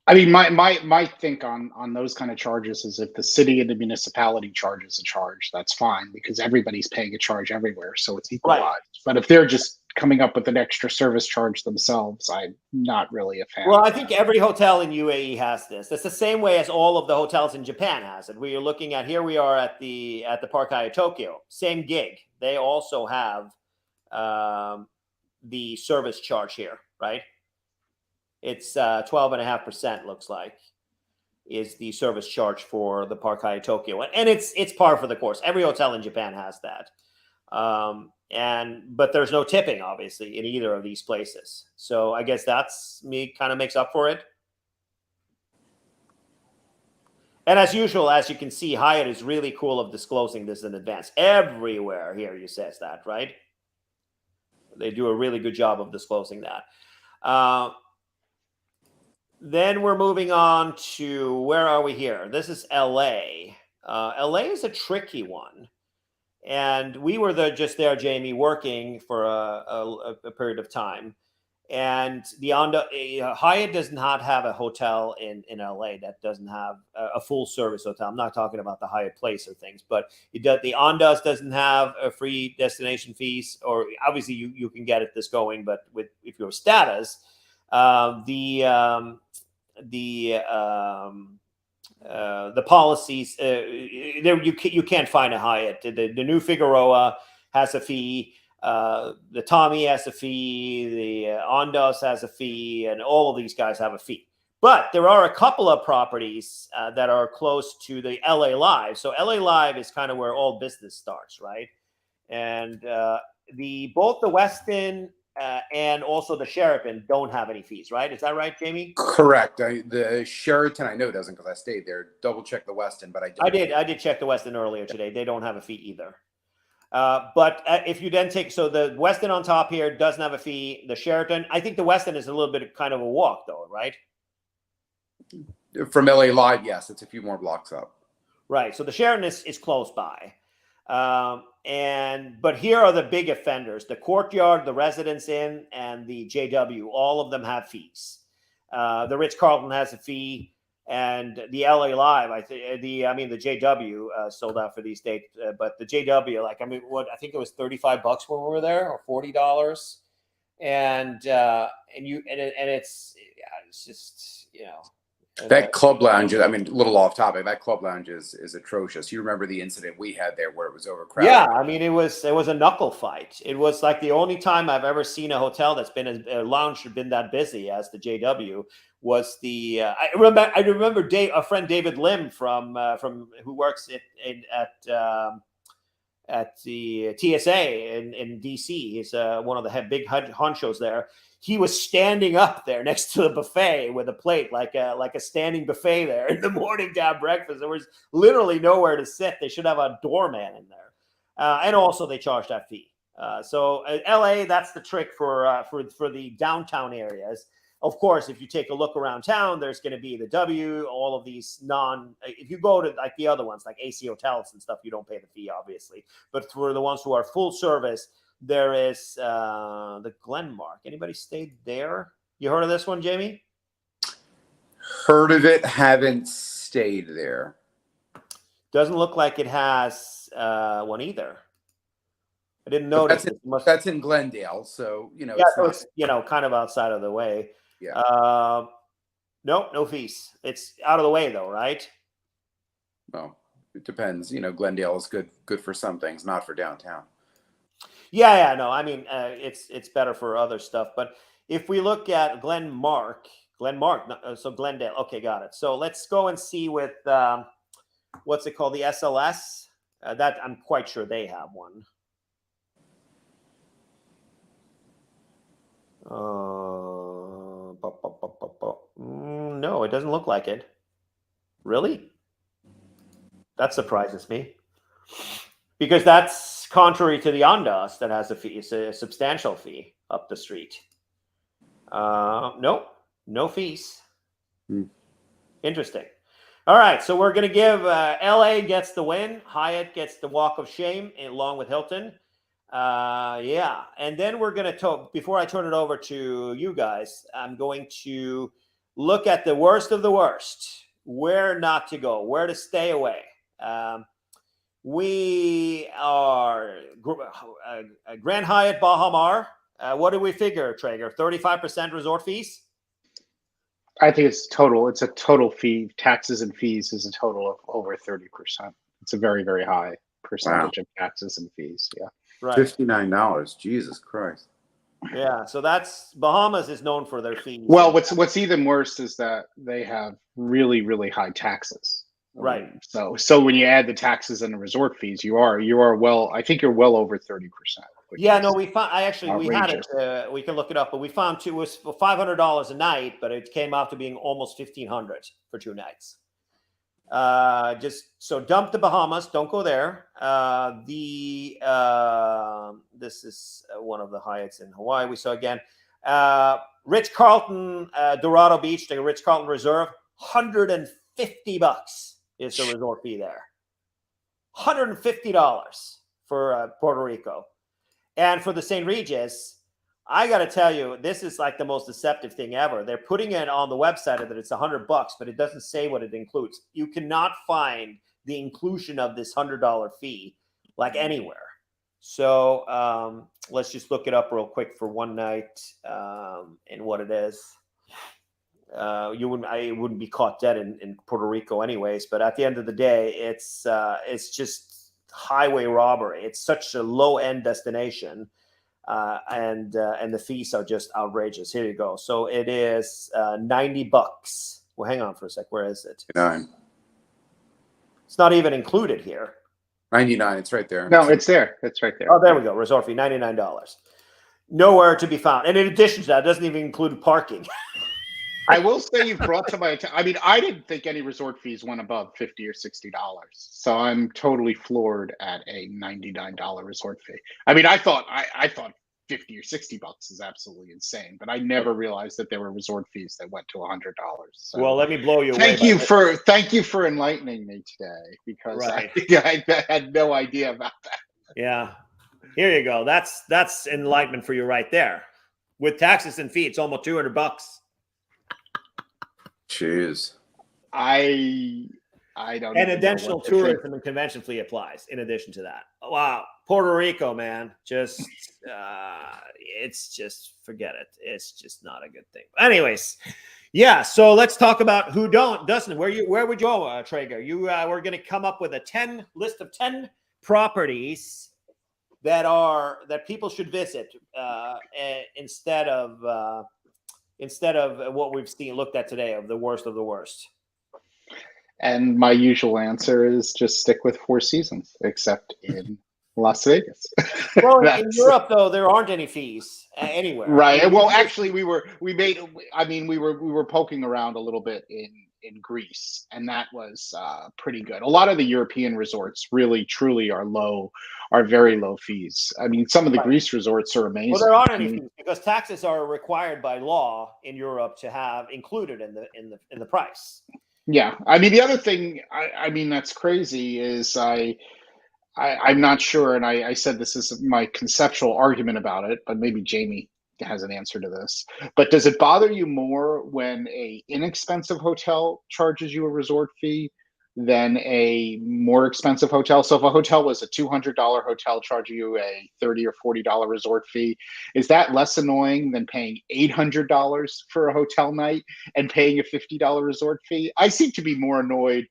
I mean, my think on those kind of charges is if the city and the municipality charges a charge, that's fine because everybody's paying a charge everywhere, so it's equalized. Right. But if they're just coming up with an extra service charge themselves, I'm not really a fan. Well, I think every hotel in UAE has this. It's the same way as all of the hotels in Japan has it. We are looking at here. We are at the Park Hyatt Tokyo. Same gig. They also have the service charge here, right? It's 12.5%. Looks like is the service charge for the Park Hyatt Tokyo, and it's par for the course. Every hotel in Japan has that, but there's no tipping obviously in either of these places. So I guess that's kind of makes up for it. And as usual, as you can see, Hyatt is really cool of disclosing this in advance. Everywhere here, you says that, right? They do a really good job of disclosing that. Then we're moving on to, where are we here? This is LA. LA is a tricky one And we were just there, Jamie, working for a period of time. And the Hyatt does not have a hotel in LA that doesn't have a full service hotel. I'm not talking about the Hyatt Place or things, but it does. The Andaz doesn't have a free destination fees, or obviously you can get it this going, but if you're status, the policies there you can't find a Hyatt. The new Figueroa has a fee. The Tommy has a fee, the Andaz has a fee, and all of these guys have a fee. But there are a couple of properties that are close to the LA Live. So LA Live is kind of where all business starts, right? And both the Westin and also the Sheraton don't have any fees, right? Is that right, Jamie? Correct. The Sheraton, I know doesn't, because I stayed there. Double check the Westin, but I did check the Westin earlier today. They don't have a fee either. But if you then so the Westin on top here doesn't have a fee. The Sheraton, I think the Westin is a little bit kind of a walk, though, right? From LA Live, yes, it's a few more blocks up. Right. So the Sheraton is close by. But here are the big offenders: the Courtyard, the Residence Inn, and the JW. All of them have fees. The Ritz-Carlton has a fee. And the LA Live, the JW sold out for these dates, but the JW, I think it was $35 when we were there, or $40, and it's just that club lounge. I mean, a little off topic. That club lounge is atrocious. You remember the incident we had there where it was overcrowded? Yeah, I mean, it was a knuckle fight. It was like the only time I've ever seen a hotel that's been a lounge has been that busy as the JW. Was the I remember a friend David Lim from who works at the TSA in DC. He's one of the big honchos there. He was standing up there next to the buffet with a plate, like a standing buffet there in the morning to have breakfast. There was literally nowhere to sit. They should have a doorman in there, and also they charge that fee. So LA, that's the trick for the downtown areas. Of course, if you take a look around town, there's going to be the W, all of these if you go to like the other ones, like AC Hotels and stuff, you don't pay the fee, obviously. But for the ones who are full service, there is the Glenmark. Anybody stayed there? You heard of this one, Jamie? Heard of it, haven't stayed there. Doesn't look like it has one either. I didn't notice. That's in Glendale, so Yeah, it's kind of outside of the way. Yeah. No fees. It's out of the way, though, right? Well, it depends. Glendale is good for some things, not for downtown. Yeah. No, I mean, it's better for other stuff. But if we look at Glenmark, so Glendale. Okay, got it. So let's go and see with what's it called, the SLS. That I'm quite sure they have one. No, it doesn't look like it. Really? That surprises me. Because that's contrary to the Andaz that has a fee. It's a substantial fee up the street. No fees. Interesting. All right, so we're going to give LA gets the win. Hyatt gets the walk of shame along with Hilton. Yeah, and then we're going to talk, before I turn it over to you guys, I'm going to look at the worst of the worst, where not to go, where to stay away. We are Grand Hyatt Baha Mar. What do we figure, Traeger? 35% resort fees? I think it's total. It's a total fee. Taxes and fees is a total of over 30%. It's a very, very high percentage of taxes and fees. Yeah. Right. $59. Jesus Christ. Yeah. So that's Bahamas is known for their fees. Well, what's even worse is that they have really, really high taxes. Right. So when you add the taxes and the resort fees, you are well. I think you're well over 30%. Yeah, no, we found. We had outrageous. it. We can look it up, but we found it was $500 a night, but it came out to being almost $1,500 for 2 nights. Just so dump the Bahamas. Don't go there. This is one of the Hyatts in Hawaii. We saw again. Ritz-Carlton, Dorado Beach, the Ritz-Carlton Reserve, $150 is the resort fee there. $150 for Puerto Rico. And for the St. Regis, I got to tell you, this is like the most deceptive thing ever. They're putting it on the website that it's $100, but it doesn't say what it includes. You cannot find the inclusion of this $100 fee like anywhere. So let's just look it up real quick for one night and what it is. I wouldn't be caught dead in Puerto Rico anyways. But at the end of the day, it's just highway robbery. It's such a low end destination. And the fees are just outrageous. Here you go. So it is $90. Well, hang on for a sec. Where is it? 99. It's not even included here. 99. It's right there. No, it's there. It's right there. Oh, there we go. Resort fee, $99. Nowhere to be found. And in addition to that, it doesn't even include parking. I will say you've brought to my attention. I mean, I didn't think any resort fees went above $50 or $60. So I'm totally floored at a $99 resort fee. I mean, I thought $50 or $60 is absolutely insane, but I never realized that there were resort fees that went to $100. So Well, let me blow you away. Thank you for enlightening me today, because Right. I had no idea about that. Yeah. Here you go. That's enlightenment for you right there. With taxes and fees, it's almost $200. Jeez. I don't. And additional tourism and convention fee applies in addition to that. Wow. Puerto Rico, man. Just it's just forget it. It's just not a good thing. Anyways, yeah. So let's talk about who doesn't. Where would you go, Traeger? We're going to come up with a list of 10 properties that people should visit instead of what we've looked at today of the worst of the worst. And my usual answer is just stick with Four Seasons, except in Las Vegas. Well, in Europe, though, there aren't any fees anywhere. Right. Well, actually, we were poking around a little bit in Greece, and that was pretty good. A lot of the European resorts really, truly are very low fees. I mean, some of the Greece resorts are amazing. Well, there aren't any fees because taxes are required by law in Europe to have included in the price. Yeah, I mean, the other thing, I mean, that's crazy is I'm not sure, and I said this is my conceptual argument about it, but maybe Jamie has an answer to this. But does it bother you more when a inexpensive hotel charges you a resort fee than a more expensive hotel? So if a hotel was a $200 hotel charging you a $30 or $40 resort fee, is that less annoying than paying $800 for a hotel night and paying a $50 resort fee? I seem to be more annoyed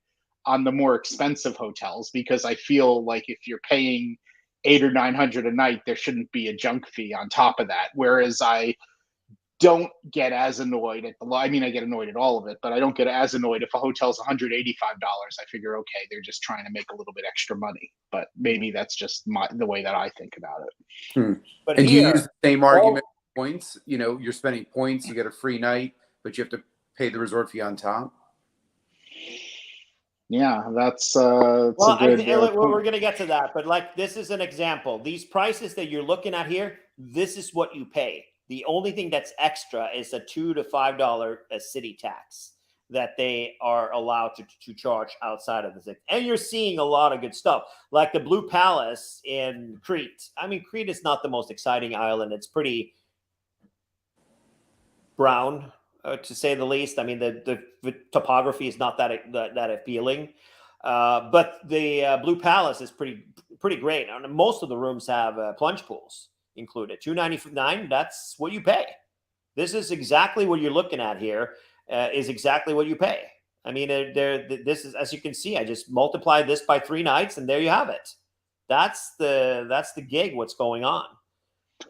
on the more expensive hotels because I feel like if you're paying $800 or $900 a night, there shouldn't be a junk fee on top of that. Whereas I don't get as annoyed I get annoyed at all of it, but I don't get as annoyed if a hotel's $185. I figure, okay, they're just trying to make a little bit extra money. But maybe that's just the way that I think about it. But And do you use the same argument for points? You know, you're spending points, you get a free night, but you have to pay the resort fee on top. Yeah, that's well, we're going to get to that, but like this is an example. These prices that you're looking at here, this is what you pay. The only thing that's extra is a $2 to $5 city tax that they are allowed to charge outside of the thing. And you're seeing a lot of good stuff, like the Blue Palace in Crete. I mean, Crete is not the most exciting island. It's pretty brown, to say the least. I mean, the topography is not that appealing. But the Blue Palace is pretty great. And most of the rooms have plunge pools included. $299, that's what you pay. This is exactly what you're looking at here, is exactly what you pay. I mean, this is, as you can see, I just multiply this by 3 nights and there you have it. That's the gig, what's going on.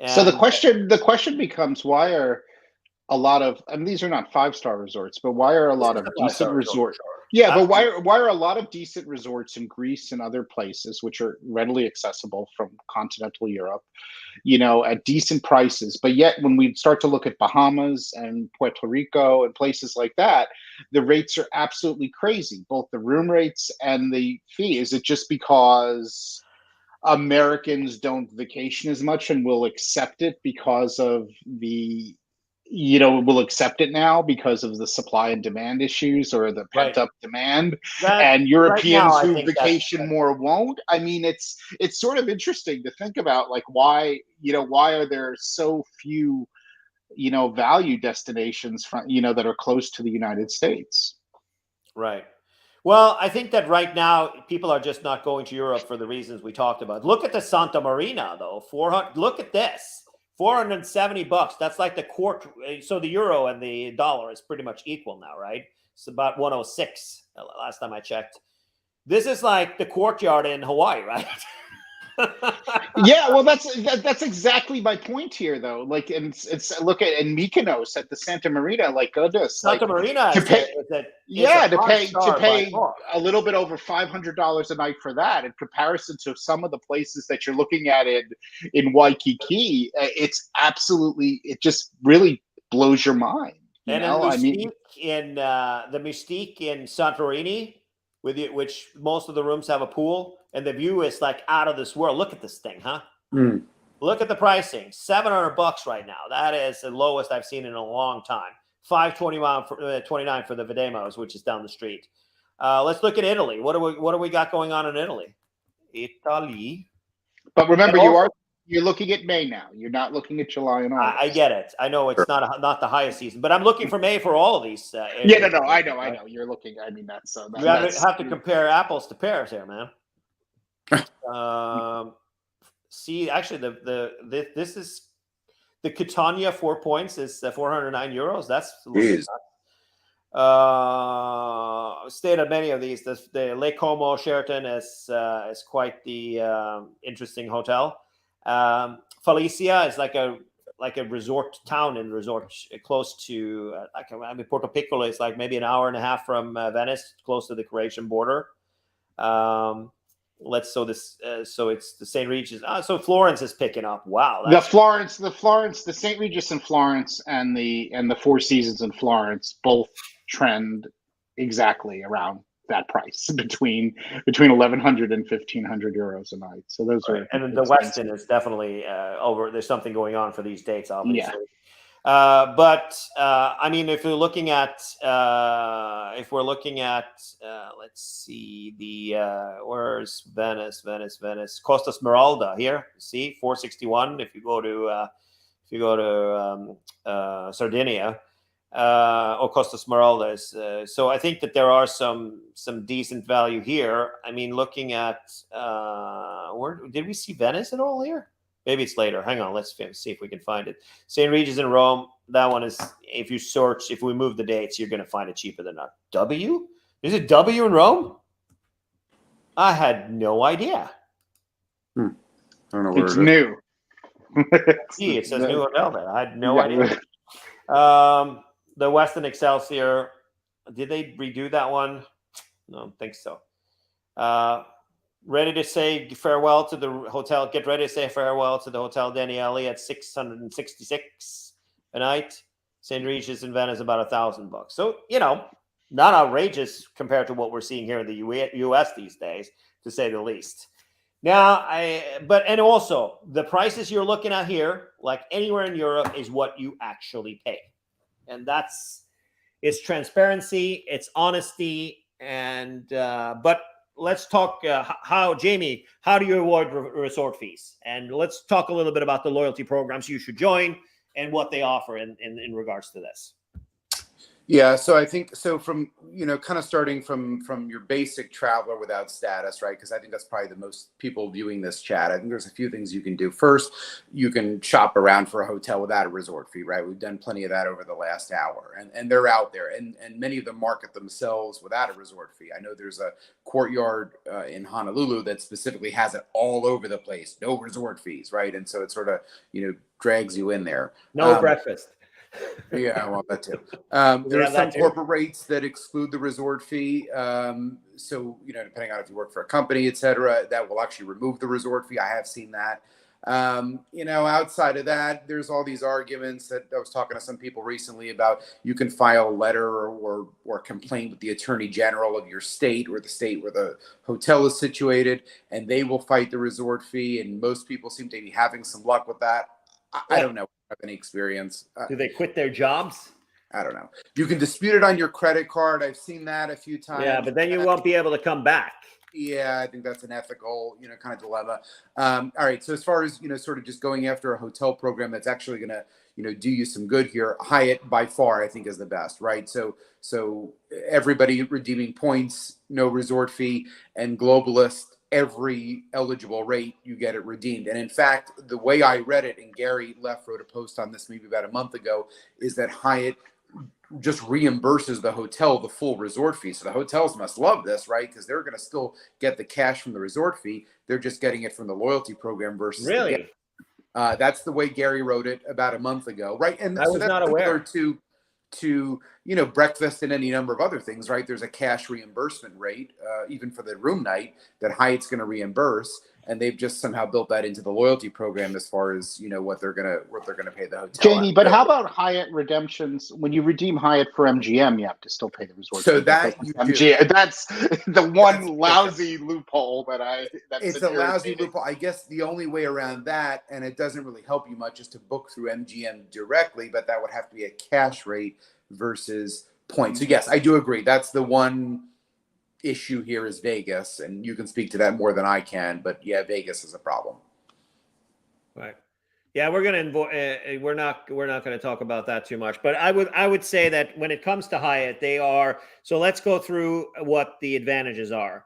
And so the question becomes, why are a lot of, and these are not 5-star resorts, but why are a lot of decent resorts? Yeah, but why are a lot of decent resorts in Greece and other places, which are readily accessible from continental Europe, you know, at decent prices? But yet when we start to look at Bahamas and Puerto Rico and places like that, the rates are absolutely crazy, both the room rates and the fee. Is it just because Americans don't vacation as much and will accept it because of the will accept it now because of the supply and demand issues or the Right. pent up demand, That and right now, Europeans I who think that's vacation more won't. I mean, it's sort of interesting to think about, like, why are there so few value destinations from that are close to the United States. right. Well, I think that right now people are just not going to Europe for the reasons we talked about. Look at the Santa Marina though. 400. Look at this. $470. That's like the quart. So the euro and the dollar is pretty much equal now, right? It's about 106 last time I checked. This is like the courtyard in Hawaii, right? Yeah, well, that's exactly my point here, though. Like, and it's look at in Mykonos at the Santa Marina, like, goodness, like, Santa Marina to is pay, a to five pay star by far. a little bit over $500 a night for that, in comparison to some of the places that you're looking at in Waikiki. It just really blows your mind. And I mean, the Mystique in Santorini, which most of the rooms have a pool, and the view is like out of this world. Look at this thing, huh? Mm. Look at the pricing. $700 right now. That is the lowest I've seen in a long time. $529 for the Videmos, which is down the street. Let's look at Italy. What do we got going on in Italy? Italy. but remember, you're looking at May now. You're not looking at July and August. I get it. I know it's not the highest season, but I'm looking for May for all of these. Yeah, no, I know. You're looking. I mean, We have to compare apples to pears here, man. See, actually, this is the Catania 4 points is 409 euros. That's stayed at many of these. The Lake Como Sheraton is quite the interesting hotel. Felicia is like a resort town and resort close to Porto Piccolo is like maybe an hour and a half from Venice, close to the Croatian border. So it's the St. Regis. So Florence is picking up. Wow, the St. Regis in Florence and the Four Seasons in Florence both trend exactly around that price between 1,100 and 1,500 euros a night. So those are, and the Westin is definitely over. There's something going on for these dates, obviously. Yeah. I mean, if we're looking at, let's see, where's Venice, Costa Smeralda here. See, 461. If you go to Sardinia, or Costa Smeralda is. So I think that there are some decent value here. I mean, looking at where did we see Venice at all here? Maybe it's later. Hang on. Let's see if we can find it. St. Regis in Rome. That one is, if we move the dates, you're going to find it cheaper than that. W? Is it W in Rome? I had no idea. I don't know where it's new. See, it says new hotel there. I had no idea. The Westin Excelsior. Did they redo that one? No, I don't think so. Ready to say farewell to the hotel. Get ready to say farewell to the Hotel Daniele at 666 a night. St. Regis in Venice about $1,000. So not outrageous compared to what we're seeing here in the U.S. these days, to say the least. Now, and also the prices you're looking at here, like anywhere in Europe, is what you actually pay, and it's transparency, it's honesty, and but. Let's talk Jamie, how do you avoid resort fees? And let's talk a little bit about the loyalty programs you should join and what they offer in regards to this. Yeah, so I think from kind of starting from your basic traveler without status, right? Because I think that's probably the most people viewing this chat. I think there's a few things you can do. First, you can shop around for a hotel without a resort fee, right? We've done plenty of that over the last hour, and they're out there, and many of them market themselves without a resort fee. I know there's a Courtyard in Honolulu that specifically has it all over the place, no resort fees, right? And so it sort of drags you in there. No breakfast. Yeah, well, that too. There are some corporate rates that exclude the resort fee. So, depending on if you work for a company, et cetera, that will actually remove the resort fee. I have seen that. Outside of that, there's all these arguments that I was talking to some people recently about. You can file a letter or complaint with the attorney general of your state or the state where the hotel is situated, and they will fight the resort fee. And most people seem to be having some luck with that. I don't know. I have any experience. Do they quit their jobs? I don't know. You can dispute it on your credit card. I've seen that a few times. Yeah, but then you won't be able to come back. Yeah, I think that's an ethical, kind of dilemma. All right. So as far as, sort of just going after a hotel program that's actually going to, do you some good here, Hyatt by far, I think, is the best, right? So everybody redeeming points, no resort fee, and Globalist, every eligible rate, you get it redeemed. And in fact, the way I read it, and Gary Leff wrote a post on this maybe about a month ago, is that Hyatt just reimburses the hotel the full resort fee. So the hotels must love this, right? Because they're going to still get the cash from the resort fee. They're just getting it from the loyalty program versus Really? That's the way Gary wrote it about a month ago, right? And I so was that's not aware. to breakfast and any number of other things, right? There's a cash reimbursement rate, even for the room night, that Hyatt's going to reimburse, and they've just somehow built that into the loyalty program as far as what they're gonna pay the hotel. Jamie, but how about Hyatt Redemptions? When you redeem Hyatt for MGM, you have to still pay the resort so fee. that you MGM, do. that's the one lousy loophole It's a lousy loophole. I guess the only way around that, and it doesn't really help you much, is to book through MGM directly, but that would have to be a cash rate versus points. So yes, I do agree. That's the one issue here is Vegas, and you can speak to that more than I can, but yeah, Vegas is a problem. Right. Yeah, we're not going to talk about that too much, but I would say that when it comes to Hyatt, they are. So let's go through what the advantages are.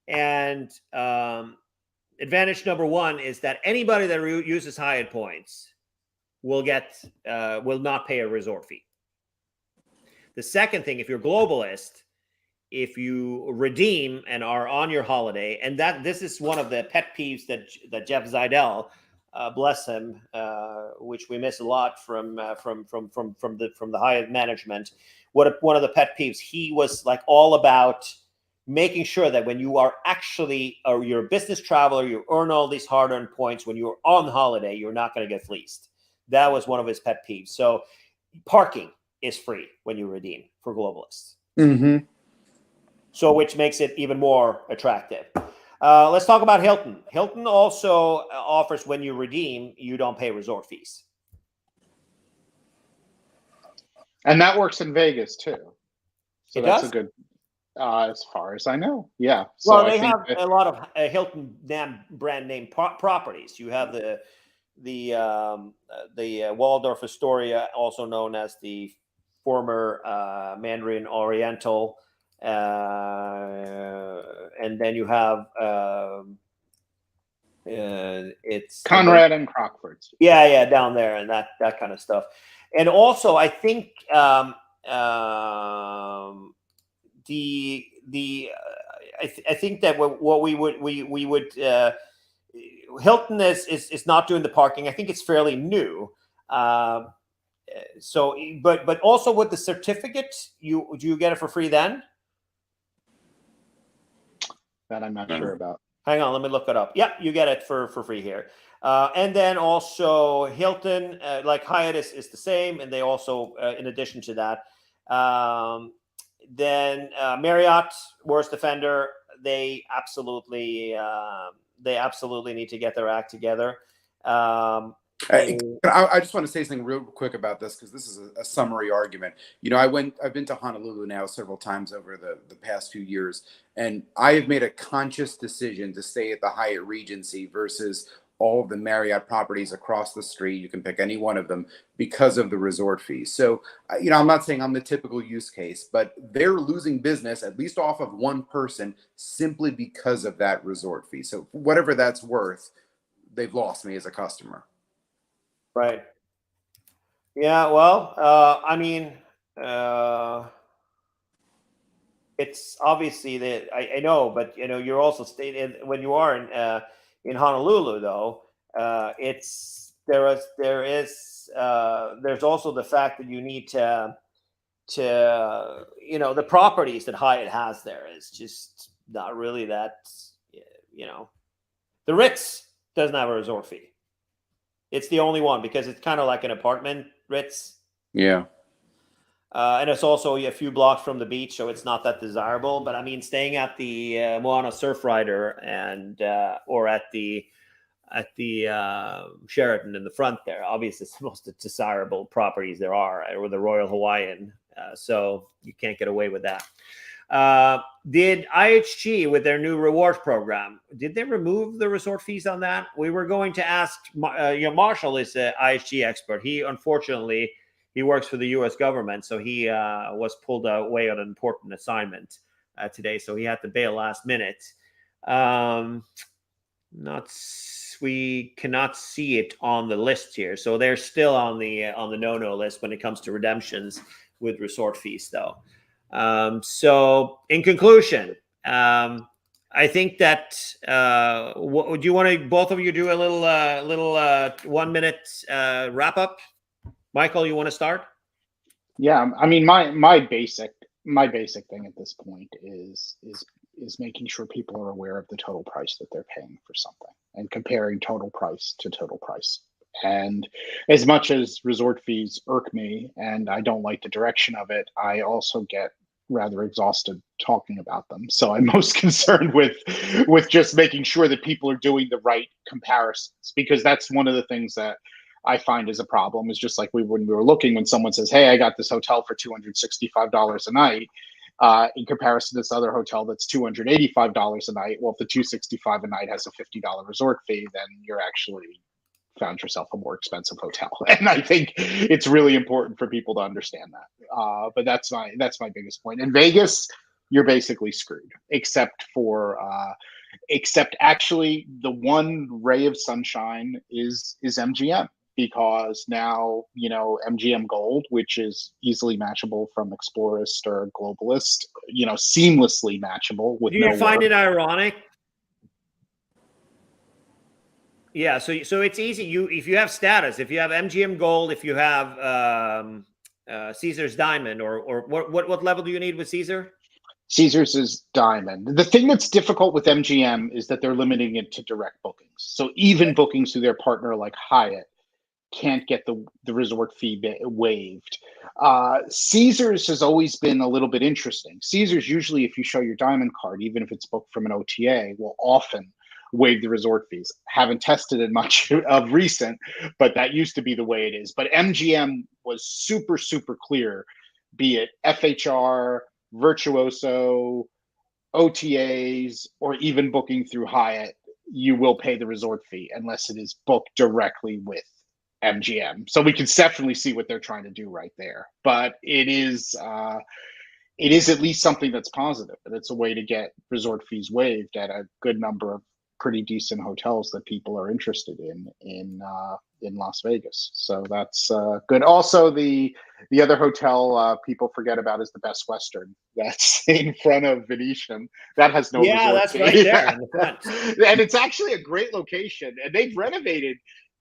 And advantage number one is that anybody that uses Hyatt points will not pay a resort fee. The second thing, if you're globalist, if you redeem and are on your holiday, and this is one of the pet peeves that Jeff Zidell, bless him, which we miss a lot from the Hyatt management. One of the pet peeves, he was like all about making sure that when you are actually, or you're a business traveler, you earn all these hard-earned points. When you're on holiday, you're not going to get fleeced. That was one of his pet peeves. So parking is free when you redeem for globalists. Mm-hmm. So which makes it even more attractive. Let's talk about Hilton. Hilton also offers when you redeem, you don't pay resort fees. And that works in Vegas too. So It that's does? a good, as far as I know. Yeah. So Well, they have a lot of Hilton brand name properties. You have the Waldorf Astoria, also known as the former Mandarin Oriental. And then you have it's Conrad and Crockford's. Yeah, down there and that kind of stuff. And also, I think I think that what we would Hilton is not doing the parking. I think it's fairly new. So, but also with the certificate, do you get it for free then? That I'm not sure about. Hang on, let me look it up. Yep, you get it for free here. And then also Hilton, like Hyatt is the same, and they also, in addition to that, then Marriott, worst offender, they absolutely need to get their act together. I just want to say something real quick about this, because this is a summary argument. I've been to Honolulu now several times over the past few years, and I have made a conscious decision to stay at the Hyatt Regency versus all of the Marriott properties across the street. You can pick any one of them because of the resort fees. So, I'm not saying I'm the typical use case, but they're losing business, at least off of one person, simply because of that resort fee. So whatever that's worth, they've lost me as a customer. Right. Yeah. Well, I mean, it's obviously that I know, but you're also stating when you are in Honolulu, though, there's also the fact that you need to the properties that Hyatt has there is just not really that. The Ritz doesn't have a resort fee. It's the only one because it's kind of like an apartment Ritz. Yeah. And it's also a few blocks from the beach, so it's not that desirable. But I mean, staying at the Moana Surfrider and or at the Sheraton in the front there. Obviously, it's the most desirable properties there are, or the Royal Hawaiian. So you can't get away with that. Did IHG, with their new rewards program, did they remove the resort fees on that? We were going to ask, Marshall is an IHG expert. He, unfortunately, he works for the U.S. government, so he was pulled away on an important assignment today, so he had to bail last minute. We cannot see it on the list here, so they're still on the no-no list when it comes to redemptions with resort fees, though. So in conclusion, I think that do you want to both of you do a little 1 minute wrap up? Michael, you want to start? Yeah, I mean, my basic thing at this point is making sure people are aware of the total price that they're paying for something and comparing total price to total price. And as much as resort fees irk me and I don't like the direction of it, I also get rather exhausted talking about them. So I'm most concerned with just making sure that people are doing the right comparisons, because that's one of the things that I find is a problem. Is just like when we were looking, when someone says, "Hey, I got this hotel for $265 a night," in comparison to this other hotel that's $285 a night. Well, if the $265 a night has a $50 resort fee, then you're actually found yourself a more expensive hotel. And I think it's really important for people to understand that. But that's my biggest point. In Vegas, you're basically screwed, except actually the one ray of sunshine is MGM, because now, MGM Gold, which is easily matchable from Explorist or Globalist, seamlessly matchable with Do you find work. it ironic? Yeah, so it's easy. If you have status, if you have MGM Gold, if you have Caesar's Diamond, or what level do you need with Caesar? Caesar's is Diamond. The thing that's difficult with MGM is that they're limiting it to direct bookings. So even bookings through their partner like Hyatt can't get the resort fee waived. Caesar's has always been a little bit interesting. Caesar's, usually if you show your Diamond card, even if it's booked from an OTA, will often waive the resort fees. Haven't tested it much of recent, but that used to be the way it is. But MGM was super, super clear, be it FHR, Virtuoso, OTAs, or even booking through Hyatt, you will pay the resort fee unless it is booked directly with MGM. So we can definitely see what they're trying to do right there. But it is at least something that's positive, and it's a way to get resort fees waived at a good number of pretty decent hotels that people are interested in Las Vegas. So that's good. Also, the other hotel people forget about is the Best Western. That's in front of Venetian. That has no resort that's fee. right there in the front. And it's actually a great location, and they've renovated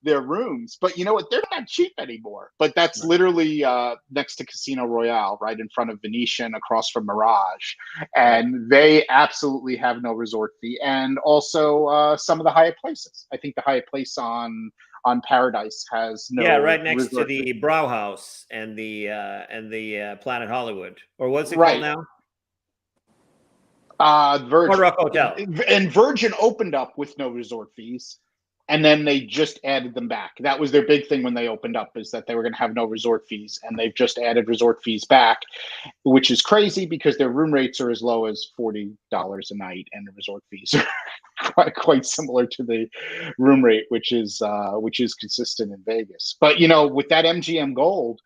their rooms, but you know what? They're not cheap anymore. But that's literally next to Casino Royale, right in front of Venetian, across from Mirage, and they absolutely have no resort fee. And also some of the Hyatt places. I think the Hyatt place on Paradise has no. Right next to the fee. Brauhaus and the Planet Hollywood, or what's it called now? Virgin. Hard Rock Hotel. And Virgin opened up with no resort fees, and then they just added them back. That was their big thing when they opened up, is that they were going to have no resort fees, and they've just added resort fees back, which is crazy because their room rates are as low as $40 a night, and the resort fees are quite similar to the room rate, which is consistent in Vegas. But with that MGM Gold,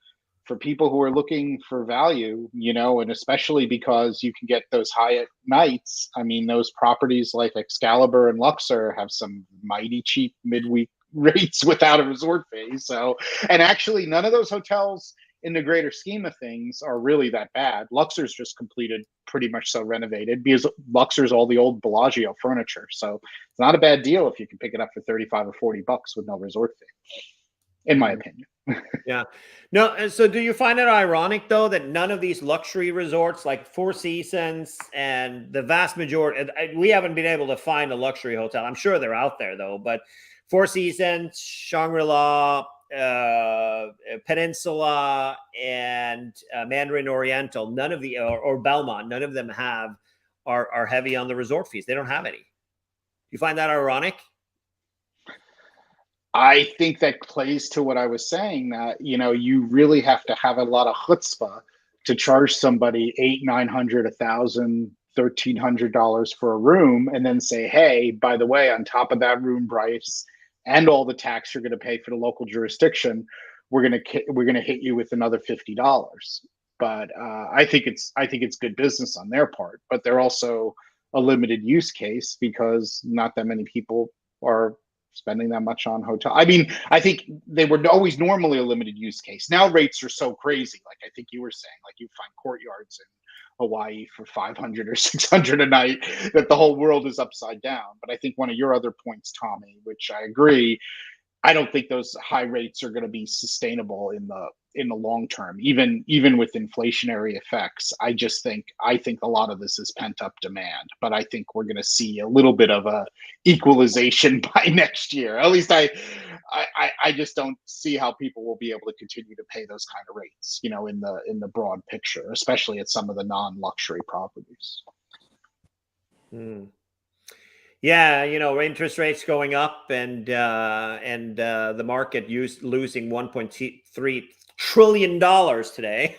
for people who are looking for value, and especially because you can get those Hyatt nights. I mean, those properties like Excalibur and Luxor have some mighty cheap midweek rates without a resort fee. So, and actually none of those hotels in the greater scheme of things are really that bad. Luxor's just completed, pretty much so renovated, because Luxor's all the old Bellagio furniture. So it's not a bad deal if you can pick it up for $35 or $40 with no resort fee, in my opinion. Yeah. No, and so do you find it ironic, though, that none of these luxury resorts like Four Seasons and the vast majority, we haven't been able to find a luxury hotel. I'm sure they're out there, though, but Four Seasons, Shangri-La, Peninsula, and Mandarin Oriental, none of the, or Belmont, none of them are heavy on the resort fees. They don't have any. Do you find that ironic? I think that plays to what I was saying, that, you really have to have a lot of chutzpah to charge somebody $800, $900, $1,000, $1,300 for a room, and then say, hey, by the way, on top of that room price and all the tax you're going to pay for the local jurisdiction, we're going to hit you with another $50. But I think it's good business on their part, but they're also a limited use case because not that many people are spending that much on hotel. I mean, I think they were always normally a limited use case. Now rates are so crazy. Like I think you were saying, like you find courtyards in Hawaii for 500 or 600 a night, that the whole world is upside down. But I think one of your other points, Tommy, which I agree, I don't think those high rates are going to be sustainable in the long term, even with inflationary effects. I think a lot of this is pent up demand, but I think we're going to see a little bit of a equalization by next year. At least I just don't see how people will be able to continue to pay those kind of rates, in the broad picture, especially at some of the non-luxury properties. Yeah, interest rates going up and the market losing $1.3 trillion today.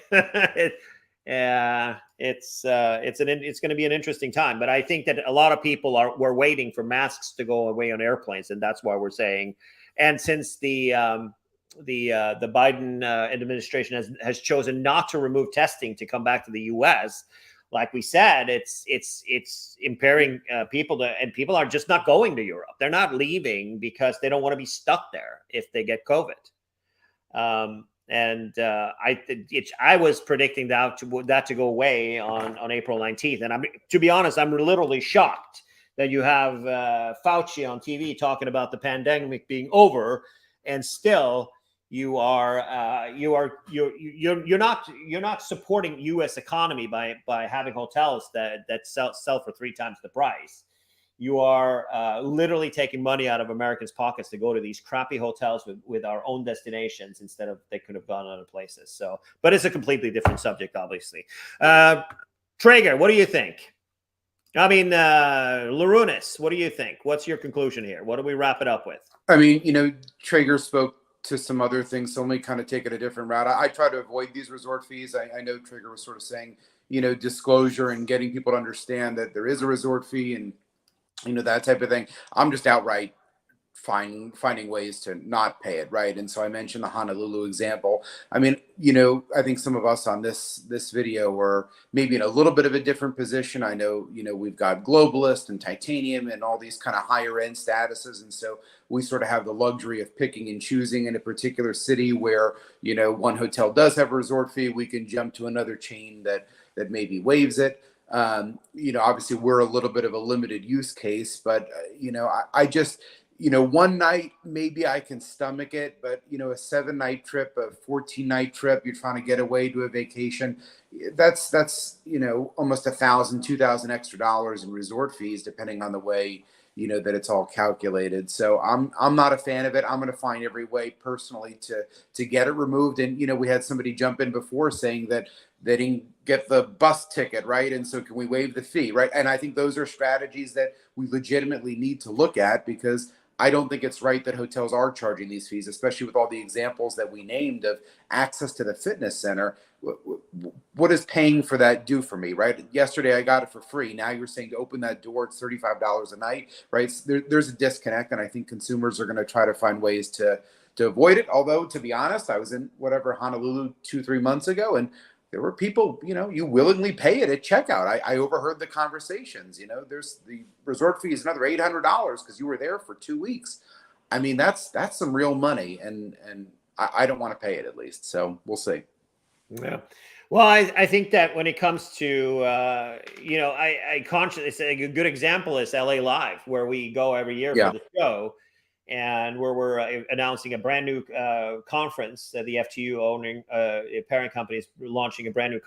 It's going to be an interesting time. But I think that a lot of people were waiting for masks to go away on airplanes, and that's why we're saying. And since the Biden administration has chosen not to remove testing to come back to the U.S., like we said, it's impairing people, and people are just not going to Europe. They're not leaving because they don't want to be stuck there if they get COVID. I was predicting that to go away on April 19th. And to be honest, I'm literally shocked that you have Fauci on TV talking about the pandemic being over, and still you're not supporting U.S. economy by having hotels that sell for 3 times the price. You are literally taking money out of Americans' pockets to go to these crappy hotels with our own destinations instead of they could have gone other places. So, but it's a completely different subject, obviously. Trager, what do you think? I mean, Larounis, what do you think? What's your conclusion here? What do we wrap it up with? I mean, Trager spoke to some other things, so let me kind of take it a different route. I try to avoid these resort fees. I know Trager was sort of saying, disclosure and getting people to understand that there is a resort fee and, that type of thing. I'm just outright finding ways to not pay it, right? And so I mentioned the Honolulu example. I mean, I think some of us on this video were maybe in a little bit of a different position. I know, we've got Globalist and Titanium and all these kind of higher end statuses. And so we sort of have the luxury of picking and choosing in a particular city where, one hotel does have a resort fee. We can jump to another chain that maybe waives it. Obviously we're a little bit of a limited use case, but, I just, one night, maybe I can stomach it, but, a 7-night trip, a 14-night trip, you're trying to get away to a vacation. That's, almost $1,000, $2,000 extra dollars in resort fees, depending on the way, that it's all calculated. So I'm not a fan of it. I'm going to find every way personally to get it removed. And, we had somebody jump in before saying that they didn't get the bus ticket, right? And so can we waive the fee, right? And I think those are strategies that we legitimately need to look at, because I don't think it's right that hotels are charging these fees, especially with all the examples that we named of access to the fitness center. What does paying for that do for me, right? Yesterday, I got it for free. Now you're saying to open that door, it's $35 a night, right? So there's a disconnect, and I think consumers are going to try to find ways to avoid it. Although, to be honest, I was in Honolulu 2-3 months ago, and there were people, you willingly pay it at checkout. I overheard the conversations. There's the resort fee is another $800 because you were there for 2 weeks. I mean, that's some real money, and I don't want to pay it, at least. So we'll see. Yeah. Well, I think that when it comes to, it's a good example is LA Live, where we go every year for the show, and where we're announcing a brand new conference that the FTU owning parent company is launching a brand new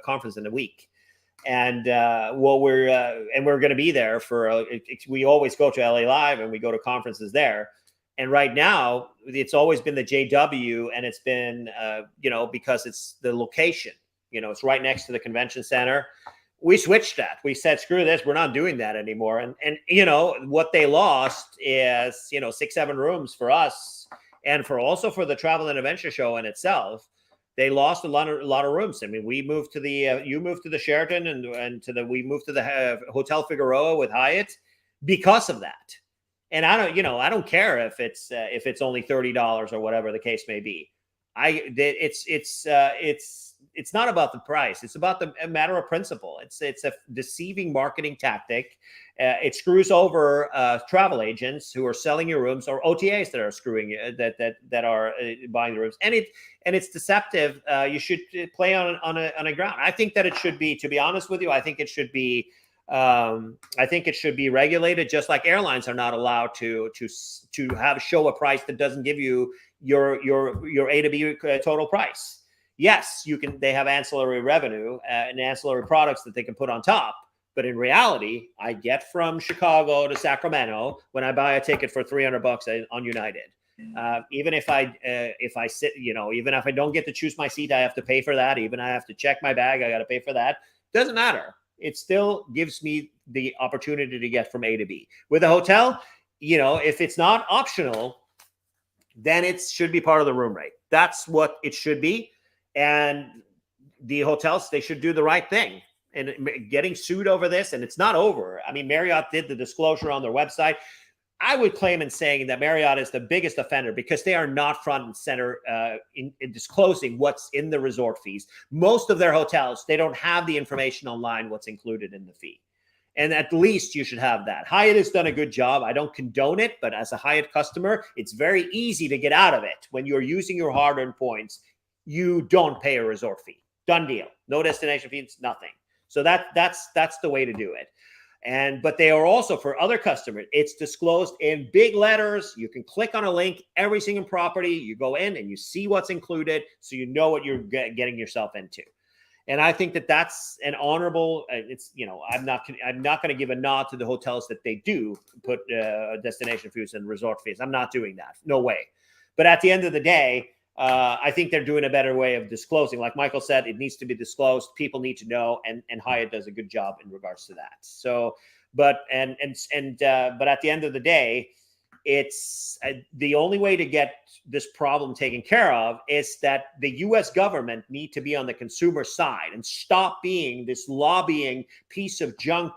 conference in a week. And we're going to be there for, we always go to LA Live and we go to conferences there. And right now it's always been the JW, and it's been, because it's the location, it's right next to the convention center. we switched that. We said, screw this, we're not doing that anymore. And what they lost is 6-7 rooms for us, and also for the Travel and Adventure Show in itself. They lost a lot of rooms. I mean, we moved to the you moved to the Sheraton, and we moved to the Hotel Figueroa with Hyatt because of that. And I don't care if it's only $30 or whatever the case may be. It's not about the price. It's about a matter of principle. It's a deceiving marketing tactic. It screws over travel agents who are selling your rooms, or OTAs that are screwing you, that are buying the rooms. And it's deceptive. You should play on a ground. I think that it should be, to be honest with you, I think it should be regulated, just like airlines are not allowed to show a price that doesn't give you your A to B total price. Yes, they have ancillary revenue and ancillary products that they can put on top. But in reality, I get from Chicago to Sacramento when I buy a ticket for $300 on United. Even if I sit, even if I don't get to choose my seat, I have to pay for that. Even I have to check my bag, I got to pay for that. Doesn't matter. It still gives me the opportunity to get from A to B. With a hotel, if it's not optional, then it should be part of the room rate. That's what it should be. And the hotels, they should do the right thing. And getting sued over this, and it's not over. I mean, Marriott did the disclosure on their website. I would claim in saying that Marriott is the biggest offender because they are not front and center in disclosing what's in the resort fees. Most of their hotels, they don't have the information online what's included in the fee. And at least you should have that. Hyatt has done a good job. I don't condone it, but as a Hyatt customer, it's very easy to get out of it. When you're using your hard-earned points, you don't pay a resort fee. Done deal. No destination fees, nothing. So that's the way to do it. But they are also, for other customers, it's disclosed in big letters. You can click on a link, every single property, you go in and you see what's included, so you know what you're getting yourself into. And I think that that's an honorable. I'm not going to give a nod to the hotels that they do put destination fees and resort fees. I'm not doing that. No way. But at the end of the day, I think they're doing a better way of disclosing. Like Michael said, it needs to be disclosed. People need to know, and Hyatt does a good job in regards to that. So, but at the end of the day, it's the only way to get this problem taken care of is that the U.S. government need to be on the consumer side and stop being this lobbying piece of junk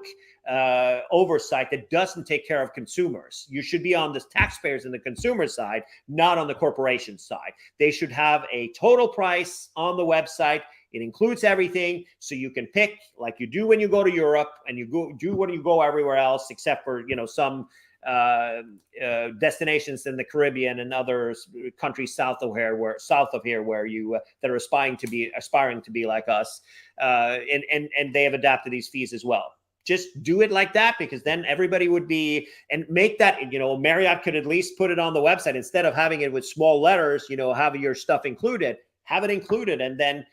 oversight that doesn't take care of consumers. You should be on the taxpayers and the consumer side, not on the corporation side. They should have a total price on the website. It includes everything, so you can pick like you do when you go to Europe, and you do when you go everywhere else, except for some destinations in the Caribbean and other countries south of here where you that are aspiring to be like us, and they have adapted these fees as well. Just do it like that, because then everybody would be, and make that, Marriott could at least put it on the website instead of having it with small letters, have your stuff included, have it included, and then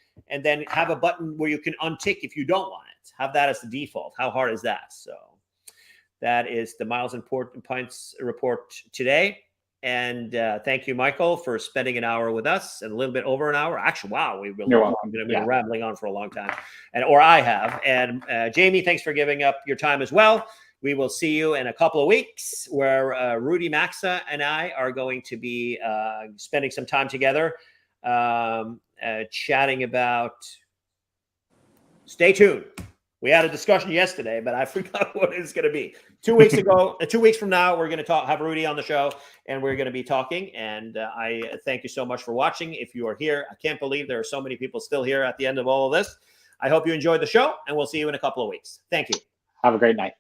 have a button where you can untick if you don't want it. Have that as the default. How hard is that? So that is the Miles and Points report today. And thank you, Michael, for spending an hour with us, and a little bit over an hour. Actually, wow, we've been rambling on for a long time, or I have. And Jamie, thanks for giving up your time as well. We will see you in a couple of weeks, where Rudy Maxa and I are going to be spending some time together, chatting about. Stay tuned. We had a discussion yesterday, but I forgot what it's going to be. 2 weeks ago, 2 weeks from now, we're going to have Rudy on the show, and we're going to be talking. And I thank you so much for watching. If you are here, I can't believe there are so many people still here at the end of all of this. I hope you enjoyed the show, and we'll see you in a couple of weeks. Thank you. Have a great night.